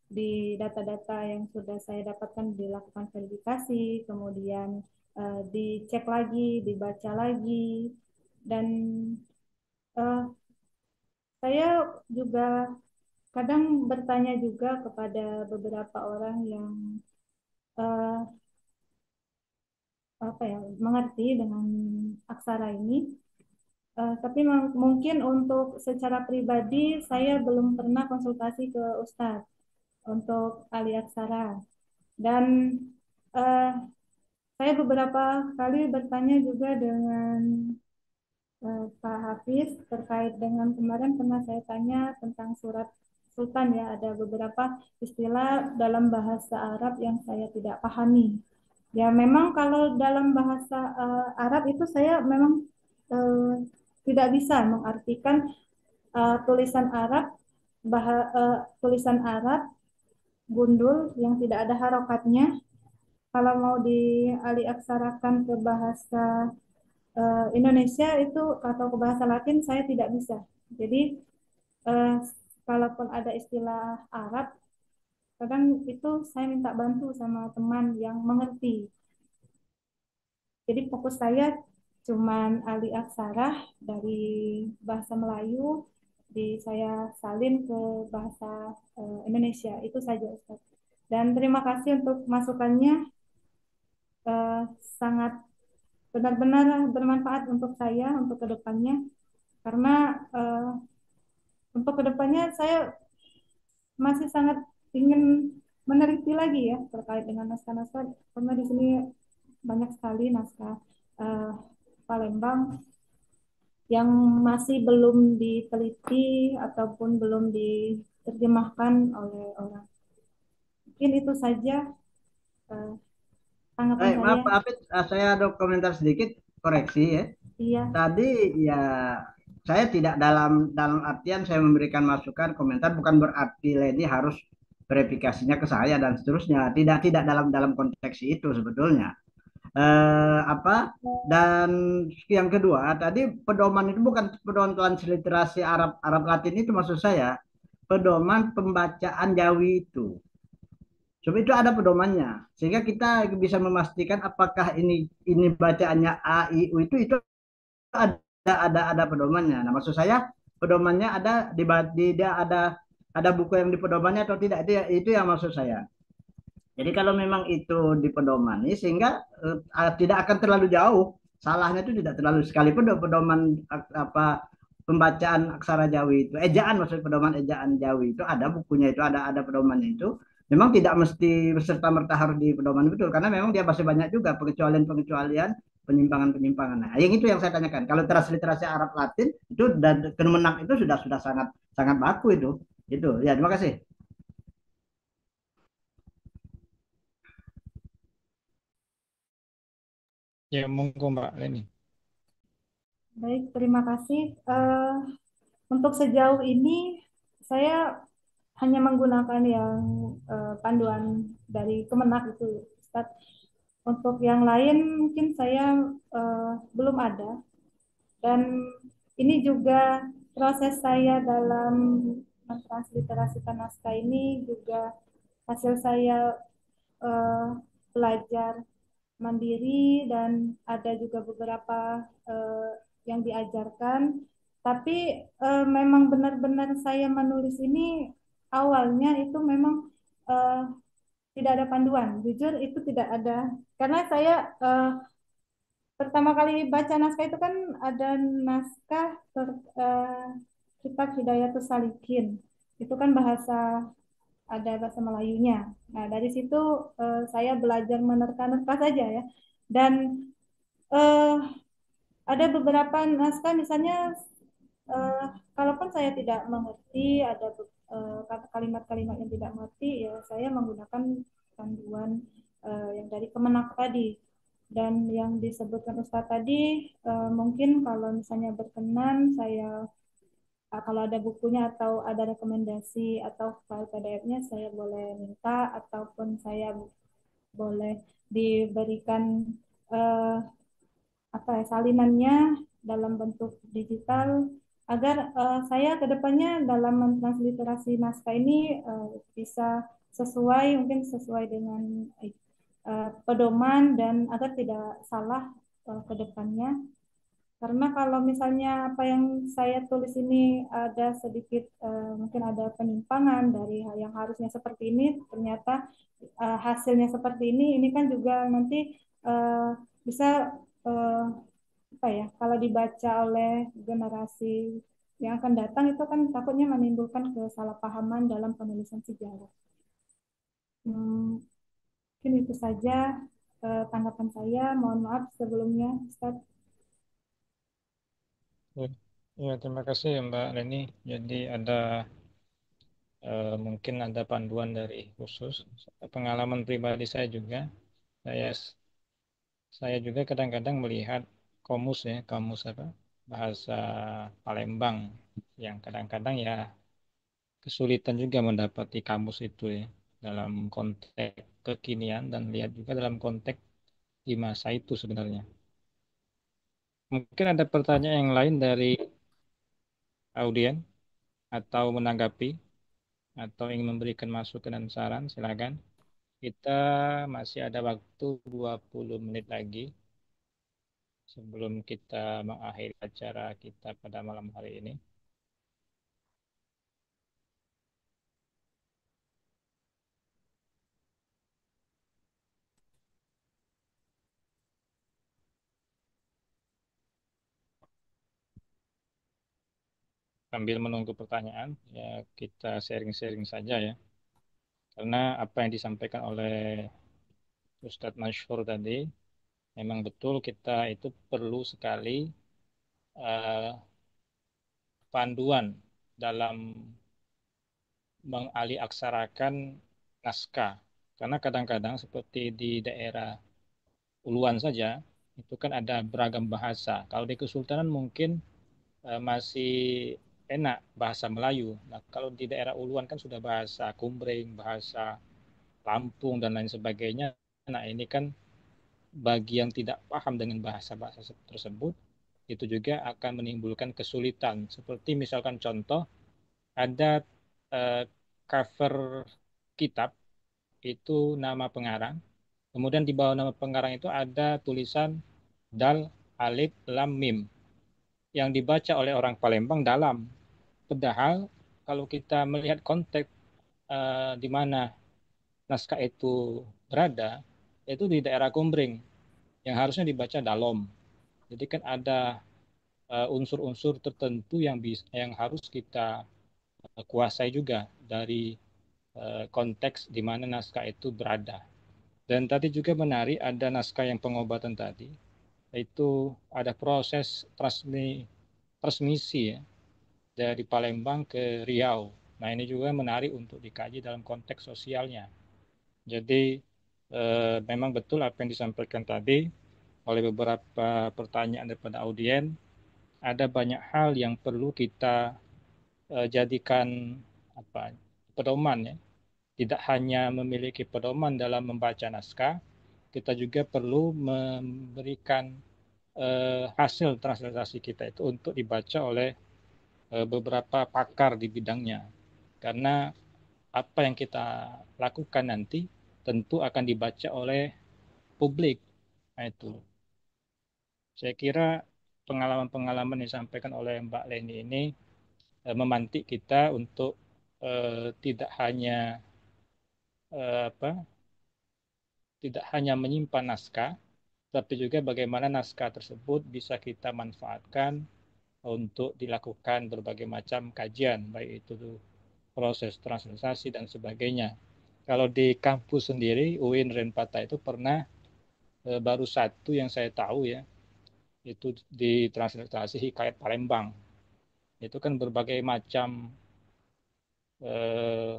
di data-data yang sudah saya dapatkan, dilakukan verifikasi, kemudian dicek lagi, dibaca lagi, dan eh, saya juga kadang bertanya juga kepada beberapa orang yang eh, apa ya mengerti dengan aksara ini. Tapi mungkin untuk secara pribadi saya belum pernah konsultasi ke Ustadz untuk aliaksara dan eh, saya beberapa kali bertanya juga dengan Pak Hafiz terkait dengan kemarin pernah saya tanya tentang surat Sultan ya, ada beberapa istilah dalam bahasa Arab yang saya tidak pahami. Ya memang kalau dalam bahasa Arab itu saya memang eh, tidak bisa mengartikan tulisan Arab tulisan Arab gundul yang tidak ada harokatnya. Kalau mau dialiaksarakan ke bahasa Indonesia itu atau ke bahasa Latin saya tidak bisa. Jadi eh, kalaupun ada istilah Arab, kadang itu saya minta bantu sama teman yang mengerti. Jadi fokus saya cuman ali aksara dari bahasa Melayu saya salin ke bahasa Indonesia. Itu saja Ustaz. Dan terima kasih untuk masukannya, eh, sangat benar-benar bermanfaat untuk saya untuk kedepannya karena untuk kedepannya saya masih sangat ingin meneliti lagi ya terkait dengan naskah-naskah karena di sini banyak sekali naskah eh, Palembang yang masih belum diteliti ataupun belum diterjemahkan oleh orang. Mungkin itu saja eh, tanggapan Maaf saya. Pak Hafid, saya ada komentar sedikit koreksi ya. Iya, Tadi ya saya tidak dalam dalam artian saya memberikan masukan komentar bukan berarti Leni harus verifikasinya ke saya dan seterusnya. Tidak dalam dalam konteks itu sebetulnya. Apa dan yang kedua tadi pedoman itu bukan pedoman transliterasi Arab Arab Latin itu maksud saya pedoman pembacaan Jawi itu. Sebab itu ada pedomannya sehingga kita bisa memastikan apakah ini bacaannya A I U itu ada pedomannya. Nah, maksud saya pedomannya ada di ada buku yang di pedomannya atau tidak itu yang maksud saya. Jadi kalau memang itu dipedomani sehingga tidak akan terlalu jauh, salahnya itu tidak terlalu sekalipun pedoman apa pembacaan aksara Jawi itu, ejaan maksud pedoman ejaan Jawi itu ada bukunya itu ada pedomannya itu. Memang tidak mesti serta merta harus di pedoman betul karena memang dia masih banyak juga pengecualian-pengecualian penyimpangan-penyimpangan. Nah, yang itu yang saya tanyakan. Kalau transliterasi Arab Latin itu dan Kemenak itu sudah sangat sangat baku itu. Itu. Ya, terima kasih. Ya, monggo Mbak Leni. Baik, terima kasih. Untuk sejauh ini saya hanya menggunakan yang panduan dari Kemenak itu, Ustaz. Untuk yang lain mungkin saya belum ada. Dan ini juga proses saya dalam mentransliterasikan naskah ini juga hasil saya eh, belajar mandiri dan ada juga beberapa yang diajarkan. Tapi memang benar-benar saya menulis ini awalnya itu memang eh, tidak ada panduan. Jujur itu tidak ada. Karena saya pertama kali baca naskah itu kan ada naskah eh, Kitab Hidayatus Salikin. Itu kan bahasa ada bahasa Melayunya. Nah, dari situ saya belajar menerka-nerka saja ya. Dan eh, ada beberapa naskah misalnya eh, kalaupun saya tidak mengerti ada kalimat-kalimat yang tidak mengerti ya saya menggunakan panduan yang dari Kemenak tadi. Dan yang disebutkan Ustadz tadi mungkin kalau misalnya berkenan saya kalau ada bukunya atau ada rekomendasi atau file PDF-nya saya boleh minta ataupun saya boleh diberikan eh, apa ya salinannya dalam bentuk digital agar saya kedepannya dalam mentransliterasi naskah ini bisa sesuai mungkin sesuai dengan pedoman dan agar tidak salah ke depannya. Karena kalau misalnya apa yang saya tulis ini ada sedikit mungkin ada penyimpangan dari hal yang harusnya seperti ini, ternyata hasilnya seperti ini kan juga nanti bisa uh, apa ya kalau dibaca oleh generasi yang akan datang itu kan takutnya menimbulkan kesalahpahaman dalam penulisan sejarah. Mungkin itu saja tanggapan saya. Mohon maaf sebelumnya, Ustaz. Ya, ya, terima kasih Mbak Leni. Jadi ada mungkin ada panduan dari khusus pengalaman pribadi saya juga. Saya saya juga kadang-kadang melihat kamus apa bahasa Palembang yang kadang-kadang ya kesulitan juga mendapati kamus itu ya dalam konteks kekinian dan lihat juga dalam konteks di masa itu sebenarnya. Mungkin ada pertanyaan yang lain dari audien atau menanggapi atau ingin memberikan masukan dan saran, silakan. Kita masih ada waktu 20 menit lagi sebelum kita mengakhiri acara kita pada malam hari ini. Sambil menunggu pertanyaan, ya kita sharing-sharing saja ya. Karena apa yang disampaikan oleh Ustadz Masyhur tadi, memang betul kita itu perlu sekali eh, panduan dalam mengaliaksarakan naskah. Karena kadang-kadang seperti di daerah Uluan saja, itu kan ada beragam bahasa. Kalau di Kesultanan mungkin masih enak bahasa Melayu. Nah, kalau di daerah Uluan kan sudah bahasa Kumbreng, bahasa Lampung dan lain sebagainya. Nah, ini kan bagi yang tidak paham dengan bahasa-bahasa tersebut, itu juga akan menimbulkan kesulitan. Seperti misalkan contoh, ada eh, cover kitab itu nama pengarang, kemudian di bawah nama pengarang itu ada tulisan dal, alif, lam, mim, yang dibaca oleh orang Palembang dalam. Padahal kalau kita melihat konteks di mana naskah itu berada, itu di daerah Kumbring, yang harusnya dibaca dalom. Jadi kan ada unsur-unsur tertentu yang harus kita kuasai juga dari konteks di mana naskah itu berada. Dan tadi juga menarik ada naskah yang pengobatan tadi, itu ada proses transmisi ya, dari Palembang ke Riau. Nah ini juga menarik untuk dikaji dalam konteks sosialnya. Jadi memang betul apa yang disampaikan tadi oleh beberapa pertanyaan daripada audien, ada banyak hal yang perlu kita jadikan apa pedoman ya. Tidak hanya memiliki pedoman dalam membaca naskah, kita juga perlu memberikan hasil transliterasi kita itu untuk dibaca oleh beberapa pakar di bidangnya. Karena apa yang kita lakukan nanti tentu akan dibaca oleh publik. Nah, itu. Saya kira pengalaman-pengalaman yang disampaikan oleh Mbak Leni ini memantik kita untuk tidak hanya apa tidak hanya menyimpan naskah, tapi juga bagaimana naskah tersebut bisa kita manfaatkan untuk dilakukan berbagai macam kajian, baik itu proses transliterasi dan sebagainya. Kalau di kampus sendiri, UIN Renpata itu pernah baru satu yang saya tahu ya, itu di transliterasi Hikayat Palembang. Itu kan berbagai macam eh,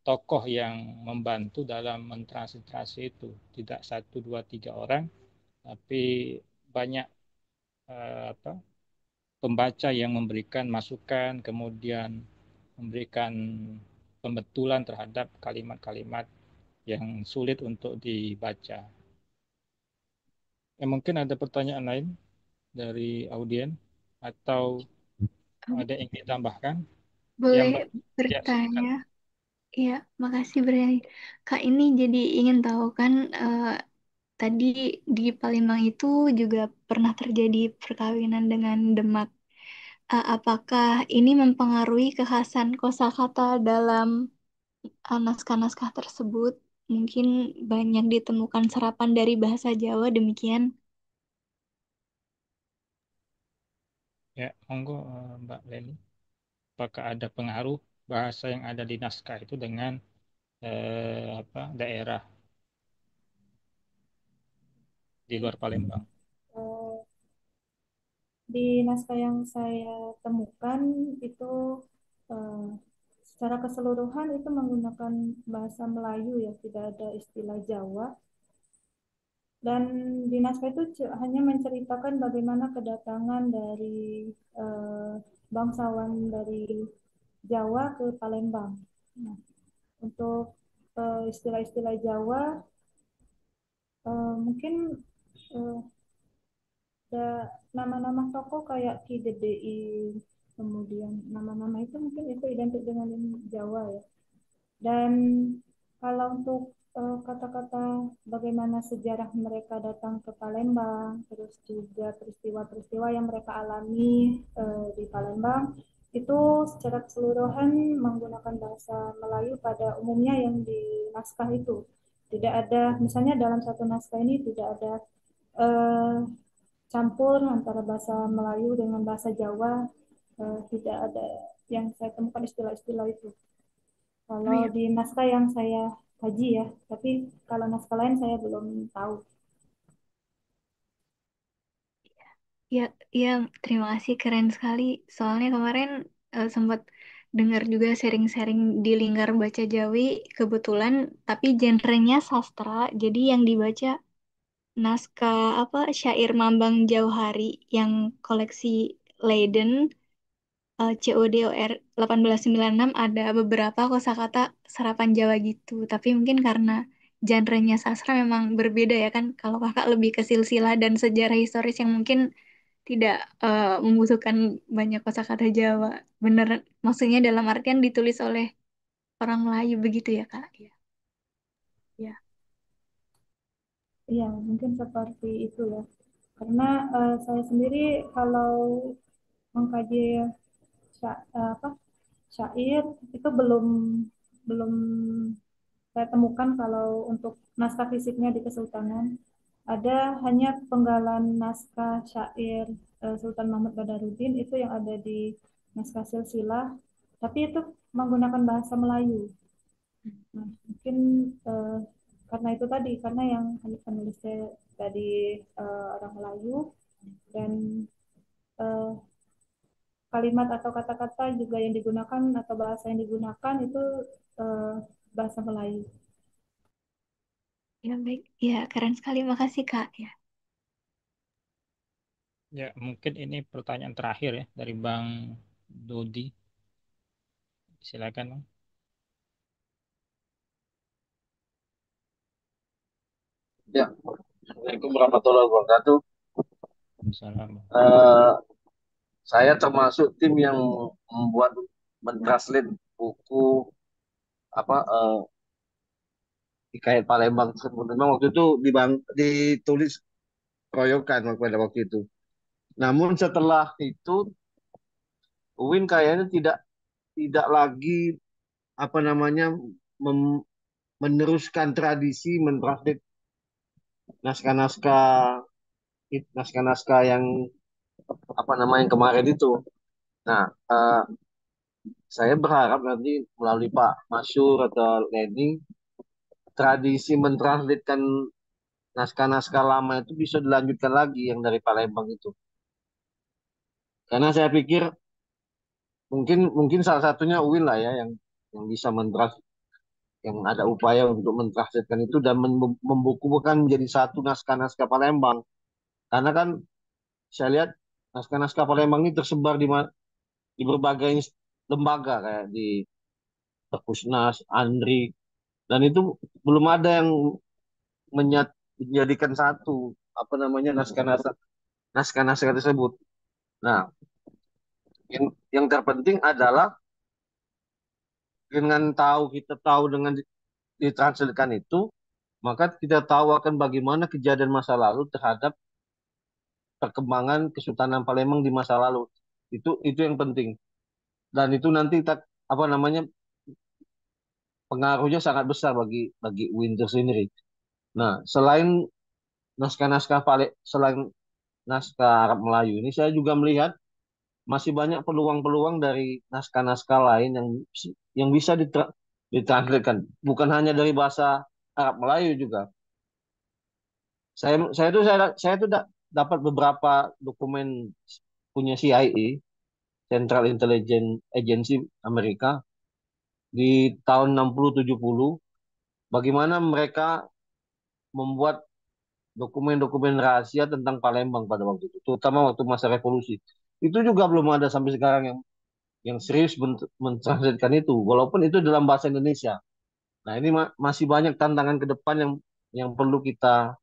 tokoh yang membantu dalam mentransliterasi itu. Tidak satu, dua, tiga orang, tapi banyak apa, pembaca yang memberikan masukan, kemudian memberikan pembetulan terhadap kalimat-kalimat yang sulit untuk dibaca. Mungkin ada pertanyaan lain dari audien atau ada yang ditambahkan? Ya Boleh Mbak. Ya, bertanya? silakan. Iya, makasih Bray. Kak, ini jadi ingin tahu kan, tadi di Palembang itu juga pernah terjadi perkawinan dengan Demak. Apakah ini mempengaruhi kekhasan kosakata dalam naskah-naskah tersebut? Mungkin banyak ditemukan serapan dari bahasa Jawa demikian. Ya, monggo Mbak Leni. Apakah ada pengaruh bahasa yang ada di naskah itu dengan apa, daerah di luar Palembang? Eh, di naskah yang saya temukan itu eh, secara keseluruhan itu menggunakan bahasa Melayu ya, tidak ada istilah Jawa. Dan di naskah itu hanya menceritakan bagaimana kedatangan dari eh, bangsawan dari Jawa ke Palembang. Nah, untuk istilah-istilah Jawa mungkin eh, ada nama-nama tokoh kayak Ki Dedei, kemudian nama-nama itu mungkin itu identik dengan Jawa ya. Dan kalau untuk kata-kata bagaimana sejarah mereka datang ke Palembang, terus juga peristiwa-peristiwa yang mereka alami di Palembang, itu secara keseluruhan menggunakan bahasa Melayu pada umumnya yang di naskah itu. Tidak ada, misalnya dalam satu naskah ini tidak ada eh, campur antara bahasa Melayu dengan bahasa Jawa, tidak ada yang saya temukan istilah-istilah itu. Oh Kalau ya, di naskah yang saya kaji ya, tapi kalau naskah lain saya belum tahu. ya, ya, terima kasih keren sekali. Soalnya kemarin sempat dengar juga sharing-sharing di Lingkar Baca Jawi kebetulan, tapi genrenya sastra, jadi yang dibaca naskah apa syair Mambang Jauhari yang koleksi Leiden CODOR 1896 ada beberapa kosakata serapan Jawa gitu. Tapi mungkin karena genre-nya sastra memang berbeda ya kan. Kalau kakak lebih ke silsilah dan sejarah historis yang mungkin tidak membutuhkan banyak kosakata Jawa. Bener, maksudnya dalam artian ditulis oleh orang Melayu begitu ya kak? Ya. Ya. Iya, mungkin seperti itu ya. Karena saya sendiri kalau mengkaji apa syair itu belum saya temukan kalau untuk naskah fisiknya di Kesultanan. Ada hanya penggalan naskah syair Sultan Mahmud Badarudin itu yang ada di naskah silsilah, tapi itu menggunakan bahasa Melayu. Nah, mungkin eh, karena itu tadi, karena yang penulisnya tadi orang Melayu dan eh, kalimat atau kata-kata juga yang digunakan atau bahasa yang digunakan itu eh, bahasa Melayu. Ya baik, ya keren sekali, makasih kak. Ya, Ya, mungkin ini pertanyaan terakhir ya dari Bang Dodi. Silakan, Bang. Ya, Assalamualaikum warahmatullahi wabarakatuh. Salam. Eh, saya termasuk tim yang membuat mentranslate buku apa Hikayat Palembang tersebut. Memang waktu itu ditulis keroyokan pada waktu itu. Namun setelah itu Uin kayaknya tidak tidak lagi apa namanya mem- meneruskan tradisi mentranslate naskah-naskah naskah-naskah yang apa namanya yang kemarin itu. Nah, saya berharap nanti melalui Pak Masyur atau Leni, tradisi mentranslitkan naskah-naskah lama itu bisa dilanjutkan lagi yang dari Palembang itu. Karena saya pikir mungkin mungkin salah satunya Uin lah ya yang bisa yang ada upaya untuk mentranslitkan itu dan membukukan menjadi satu naskah-naskah Palembang. Karena kan saya lihat naskah-naskah Palembang ini tersebar di berbagai lembaga kayak di Perpusnas, Andri, dan itu belum ada yang menjadikan satu apa namanya naskah-naskah tersebut. Nah, yang terpenting adalah dengan kita tahu dengan ditranslatekan itu, maka kita tahu akan bagaimana kejadian masa lalu terhadap perkembangan Kesultanan Palembang di masa lalu. Itu yang penting. Dan itu nanti apa namanya pengaruhnya sangat besar bagi Winter sendiri. Nah, selain naskah Arab Melayu ini, saya juga melihat masih banyak peluang-peluang dari naskah-naskah lain yang bisa ditranslatekan. Bukan hanya dari bahasa Arab Melayu juga. Saya tuh dapat beberapa dokumen punya CIA, Central Intelligence Agency Amerika di tahun 60-70, bagaimana mereka membuat dokumen-dokumen rahasia tentang Palembang pada waktu itu, terutama waktu masa revolusi. Itu juga belum ada sampai sekarang yang serius mentranslatekan itu, walaupun itu dalam bahasa Indonesia. Nah, ini masih banyak tantangan ke depan yang perlu kita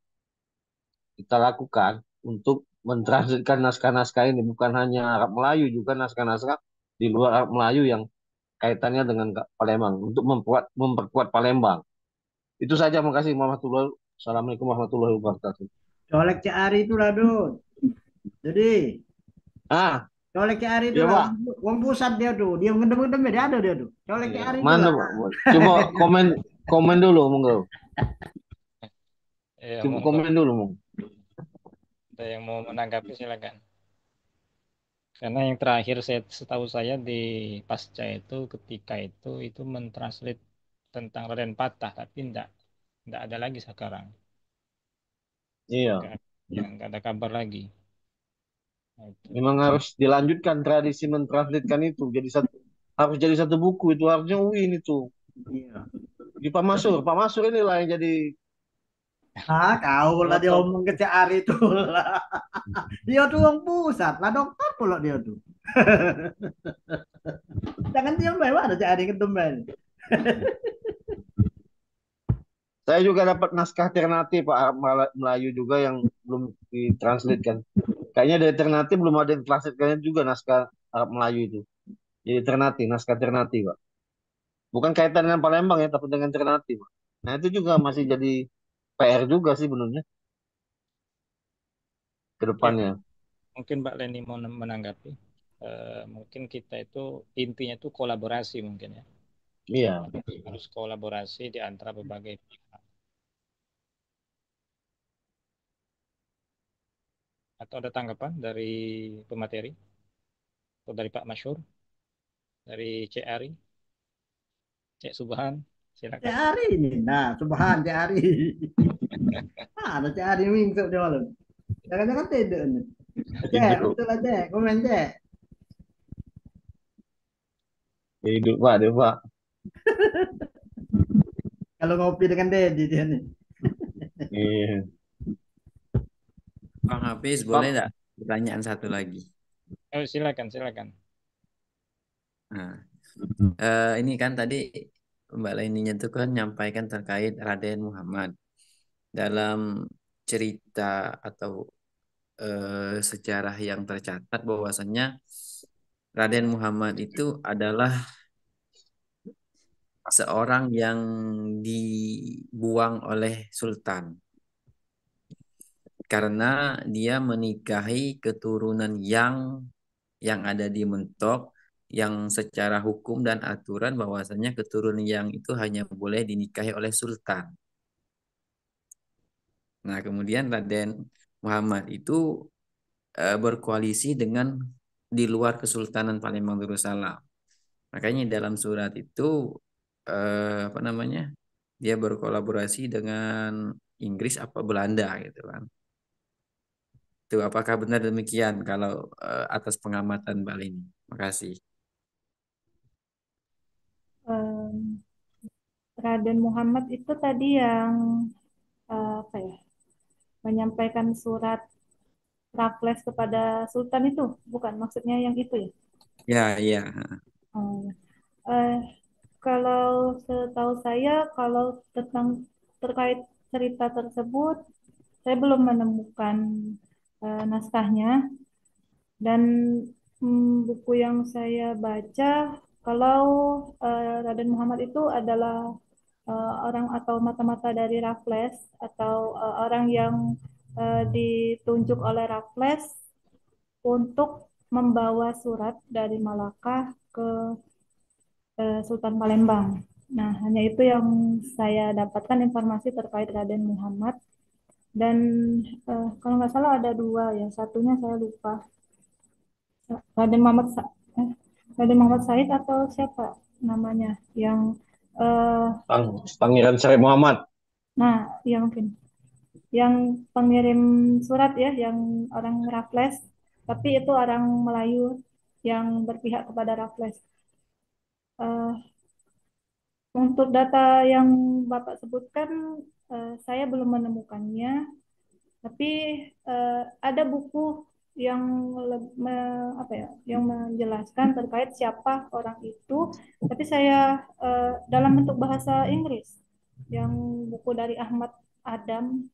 lakukan untuk mentranslatekan naskah-naskah ini, bukan hanya Arab Melayu, juga naskah-naskah di luar Arab Melayu yang kaitannya dengan Palembang untuk memperkuat Palembang. Itu saja, makasih warahmatullahi. Assalamualaikum warahmatullahi wabarakatuh. Colek Cik Ari itulah, Dun. Jadi, Ah, colek Cik Ari iya itulah. Pak. Wong pusat dia tuh. Dia ngedem-ngedem dia ada dia tuh. Colek Iya, Cik Ari mana itulah. Pak? Coba komen komen dulu, monggo. Ya, Coba monggo. komen dulu, monggo. Ada yang mau menanggapi silakan. Karena yang terakhir setahu saya di pasca itu ketika itu mentranslate tentang Raden Patah, tapi enggak ada lagi sekarang. Iya, Enggak, ya enggak ada kabar lagi. Nah, itu. memang harus dilanjutkan tradisi mentranslatekan itu harus jadi satu buku itu harusnya Win itu. Iya. Di Pak Masur inilah yang jadi Ah, kau lah dia Potong. omong ke Cak Ari itu lah. Dia tuh orang pusat lah dokter pula dia tuh. Jangan diam bae ada Cak Ari ketumben. Saya juga dapat naskah Ternate Pak Arab Melayu juga yang belum ditranslate kan. Kayaknya dari Ternate belum ada yang translate juga naskah Arab Melayu itu. Jadi Ternate, naskah Ternate Pak. Bukan kaitan dengan Palembang ya, tapi dengan Ternate Pak. Nah itu juga masih jadi PR juga sih sebenarnya ke Ya, depannya. mungkin Mbak Leni mau menanggapi. Mungkin kita itu intinya itu kolaborasi mungkin ya. Iya. Harus kolaborasi di antara berbagai pihak. Atau ada tanggapan dari pemateri atau dari Pak Masyur, dari Cek Ari, Cek Subhan, Cak silakan. Ari ini. Nah, Subhan Cak Ari. Ah, ada Cak Ari minggu dia malam. Jangan-jangan tidak nih. Cek, Hidup, betul lah Cek. Komen Cek. hidup Pak, dia Pak. Kalau ngopi dengan Dedi dia nih. Iya. Bang Hafiz, boleh Pak, nggak pertanyaan satu lagi? Oh, silakan, silakan. Nah, ini kan tadi Mbak Leninya itu kan nyampaikan terkait Raden Muhammad dalam cerita atau sejarah yang tercatat bahwasannya Raden Muhammad itu adalah seorang yang dibuang oleh Sultan karena dia menikahi keturunan yang ada di Mentok yang secara hukum dan aturan bahwasanya keturunan yang itu hanya boleh dinikahi oleh Sultan. Nah, kemudian Raden Muhammad itu berkoalisi dengan di luar Kesultanan Palembang Darussalam. Makanya dalam surat itu apa namanya? Dia berkolaborasi dengan Inggris apa Belanda gitu kan. Itu apakah benar demikian kalau atas pengamatan Mbak Lini? Makasih. Em, Raden Muhammad itu tadi yang apa ya, menyampaikan surat Raffles kepada Sultan itu, bukan maksudnya yang itu ya? Ya, iya. Oh, eh, kalau setahu saya, kalau tentang terkait cerita tersebut, saya belum menemukan naskahnya. Dan buku yang saya baca, kalau Raden Muhammad itu adalah orang atau mata-mata dari Raffles atau orang yang ditunjuk oleh Raffles untuk membawa surat dari Malaka ke Sultan Palembang. Nah, hanya itu yang saya dapatkan informasi terkait Raden Muhammad. Dan kalau nggak salah ada dua ya, satunya saya lupa. Raden Muhammad eh, Raden Muhammad Said atau siapa namanya yang eh Pangeran Syarif Muhammad. nah ya mungkin yang pengirim surat ya yang orang Raffles, tapi itu orang Melayu yang berpihak kepada Raffles. Untuk data yang Bapak sebutkan, saya belum menemukannya, tapi ada buku yang apa ya, yang menjelaskan terkait siapa orang itu, tapi saya dalam bentuk bahasa Inggris, yang buku dari Ahmad Adam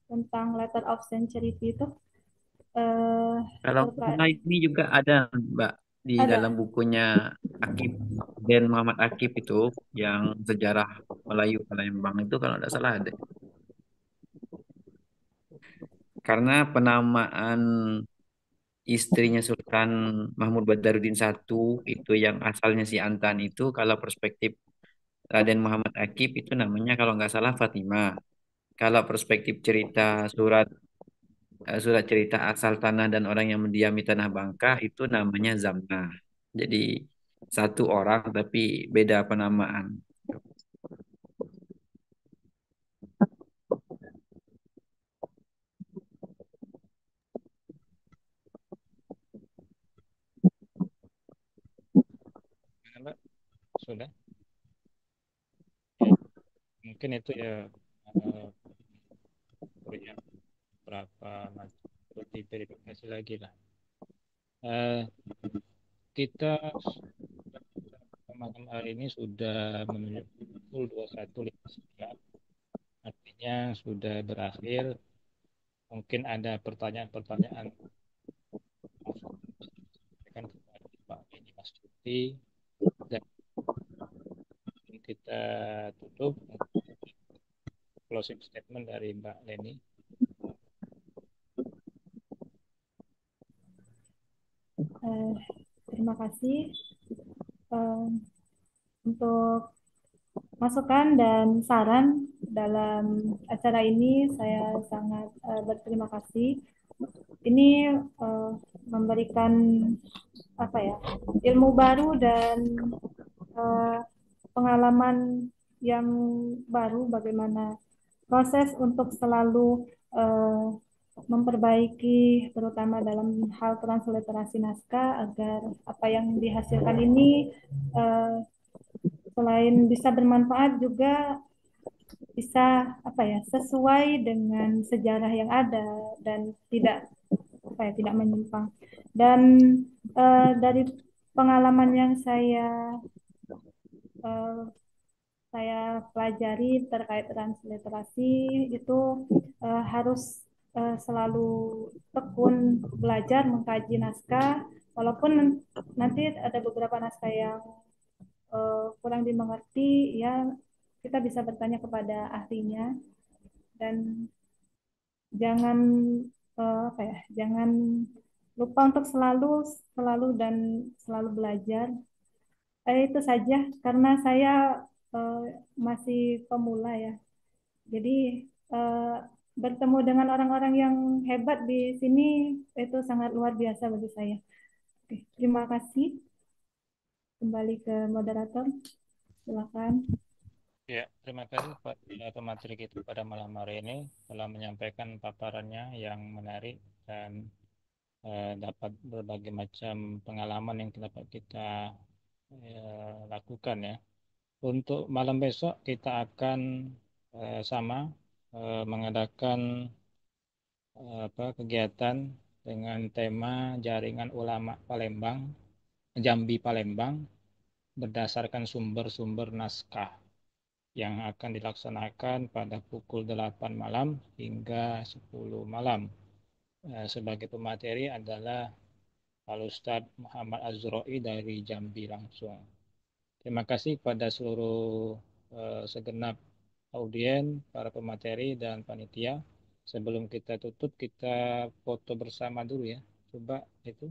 tentang Letter of Sincerity itu eh, Kalau nggak terkait salah ini juga ada Mbak di dalam ada. bukunya Akib Den Muhammad Akib itu yang sejarah Melayu Palembang itu kalau nggak salah ada. Karena penamaan istrinya Sultan Mahmud Badaruddin I itu yang asalnya si Antan itu kalau perspektif Raden Muhammad Akib itu namanya kalau nggak salah Fatimah. Kalau perspektif cerita surat cerita asal tanah dan orang yang mendiami tanah Bangka itu namanya Zamna. Jadi satu orang tapi beda penamaan. Gimana, Mbak? Sudah? Mungkin itu ya, eh, diverifikasi lagi lah. Eh, kita malam hari ini sudah menunjuk pukul 21.59, artinya sudah berakhir. Mungkin ada pertanyaan-pertanyaan langsung disampaikan kepada Pak Edi Mas Tuti, dan kita tutup closing statement dari Mbak Leni. Terima kasih untuk masukan dan saran dalam acara ini. Saya sangat berterima kasih. Ini memberikan apa ya, ilmu baru dan eh, pengalaman yang baru bagaimana proses untuk selalu eh, memperbaiki terutama dalam hal transliterasi naskah agar apa yang dihasilkan ini eh, selain bisa bermanfaat juga bisa apa ya, sesuai dengan sejarah yang ada dan tidak apa ya, tidak menyimpang. Dan dari pengalaman yang eh, saya pelajari terkait transliterasi itu harus selalu tekun belajar mengkaji naskah, walaupun nanti ada beberapa naskah yang kurang dimengerti, ya kita bisa bertanya kepada ahlinya. Dan jangan apa ya, jangan lupa untuk selalu selalu dan selalu belajar. Itu saja karena saya eh, masih pemula ya. Jadi eh, bertemu dengan orang-orang yang hebat di sini itu sangat luar biasa bagi saya. Oke, terima kasih. Kembali ke moderator, silakan. Ya, terima kasih kepada pemateri kita pada malam hari ini telah menyampaikan paparannya yang menarik dan dapat berbagai macam pengalaman yang dapat kita lakukan ya. Untuk malam besok kita akan sama mengadakan kegiatan dengan tema Jaringan Ulama Palembang, Jambi Palembang berdasarkan sumber-sumber naskah yang akan dilaksanakan pada pukul 8 malam hingga 10 malam. Sebagai pemateri adalah Al Ustadz Muhammad Azroi dari Jambi langsung. Terima kasih pada seluruh segenap audien, para pemateri dan panitia. Sebelum kita tutup, kita foto bersama dulu ya. Coba itu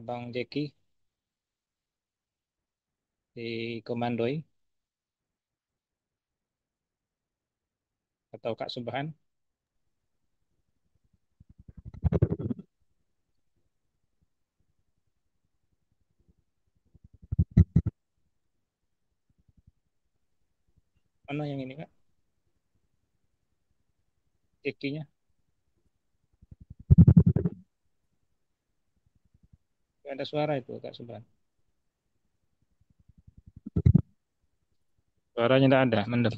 Bang Jeki di komandoi atau Kak Subhan. Mana yang ini Kak? Jekinya. Ada suara itu Kak Subhan. Suaranya tidak ada, mendem.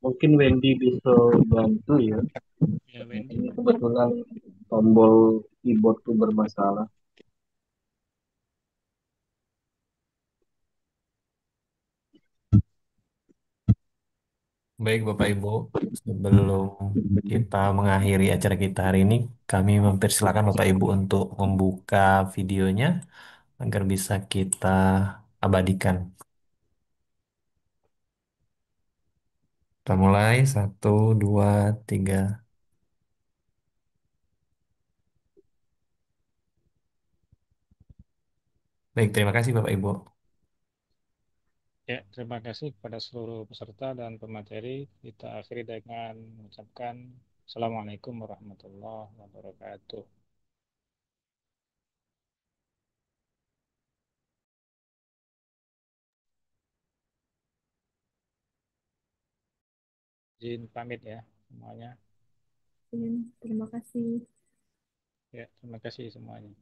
Mungkin Wendy bisa bantu ya. Ya, Wendy. Ini kebetulan tombol keyboard tuh bermasalah. Baik Bapak Ibu, sebelum kita mengakhiri acara kita hari ini, kami mempersilakan Bapak Ibu untuk membuka videonya agar bisa kita abadikan. Kita mulai, 1, 2, 3. Baik, terima kasih Bapak Ibu. Ya, terima kasih kepada seluruh peserta dan pemateri. Kita akhiri dengan mengucapkan Assalamualaikum warahmatullahi wabarakatuh. Izin pamit ya semuanya. Terima kasih. Ya, terima kasih semuanya.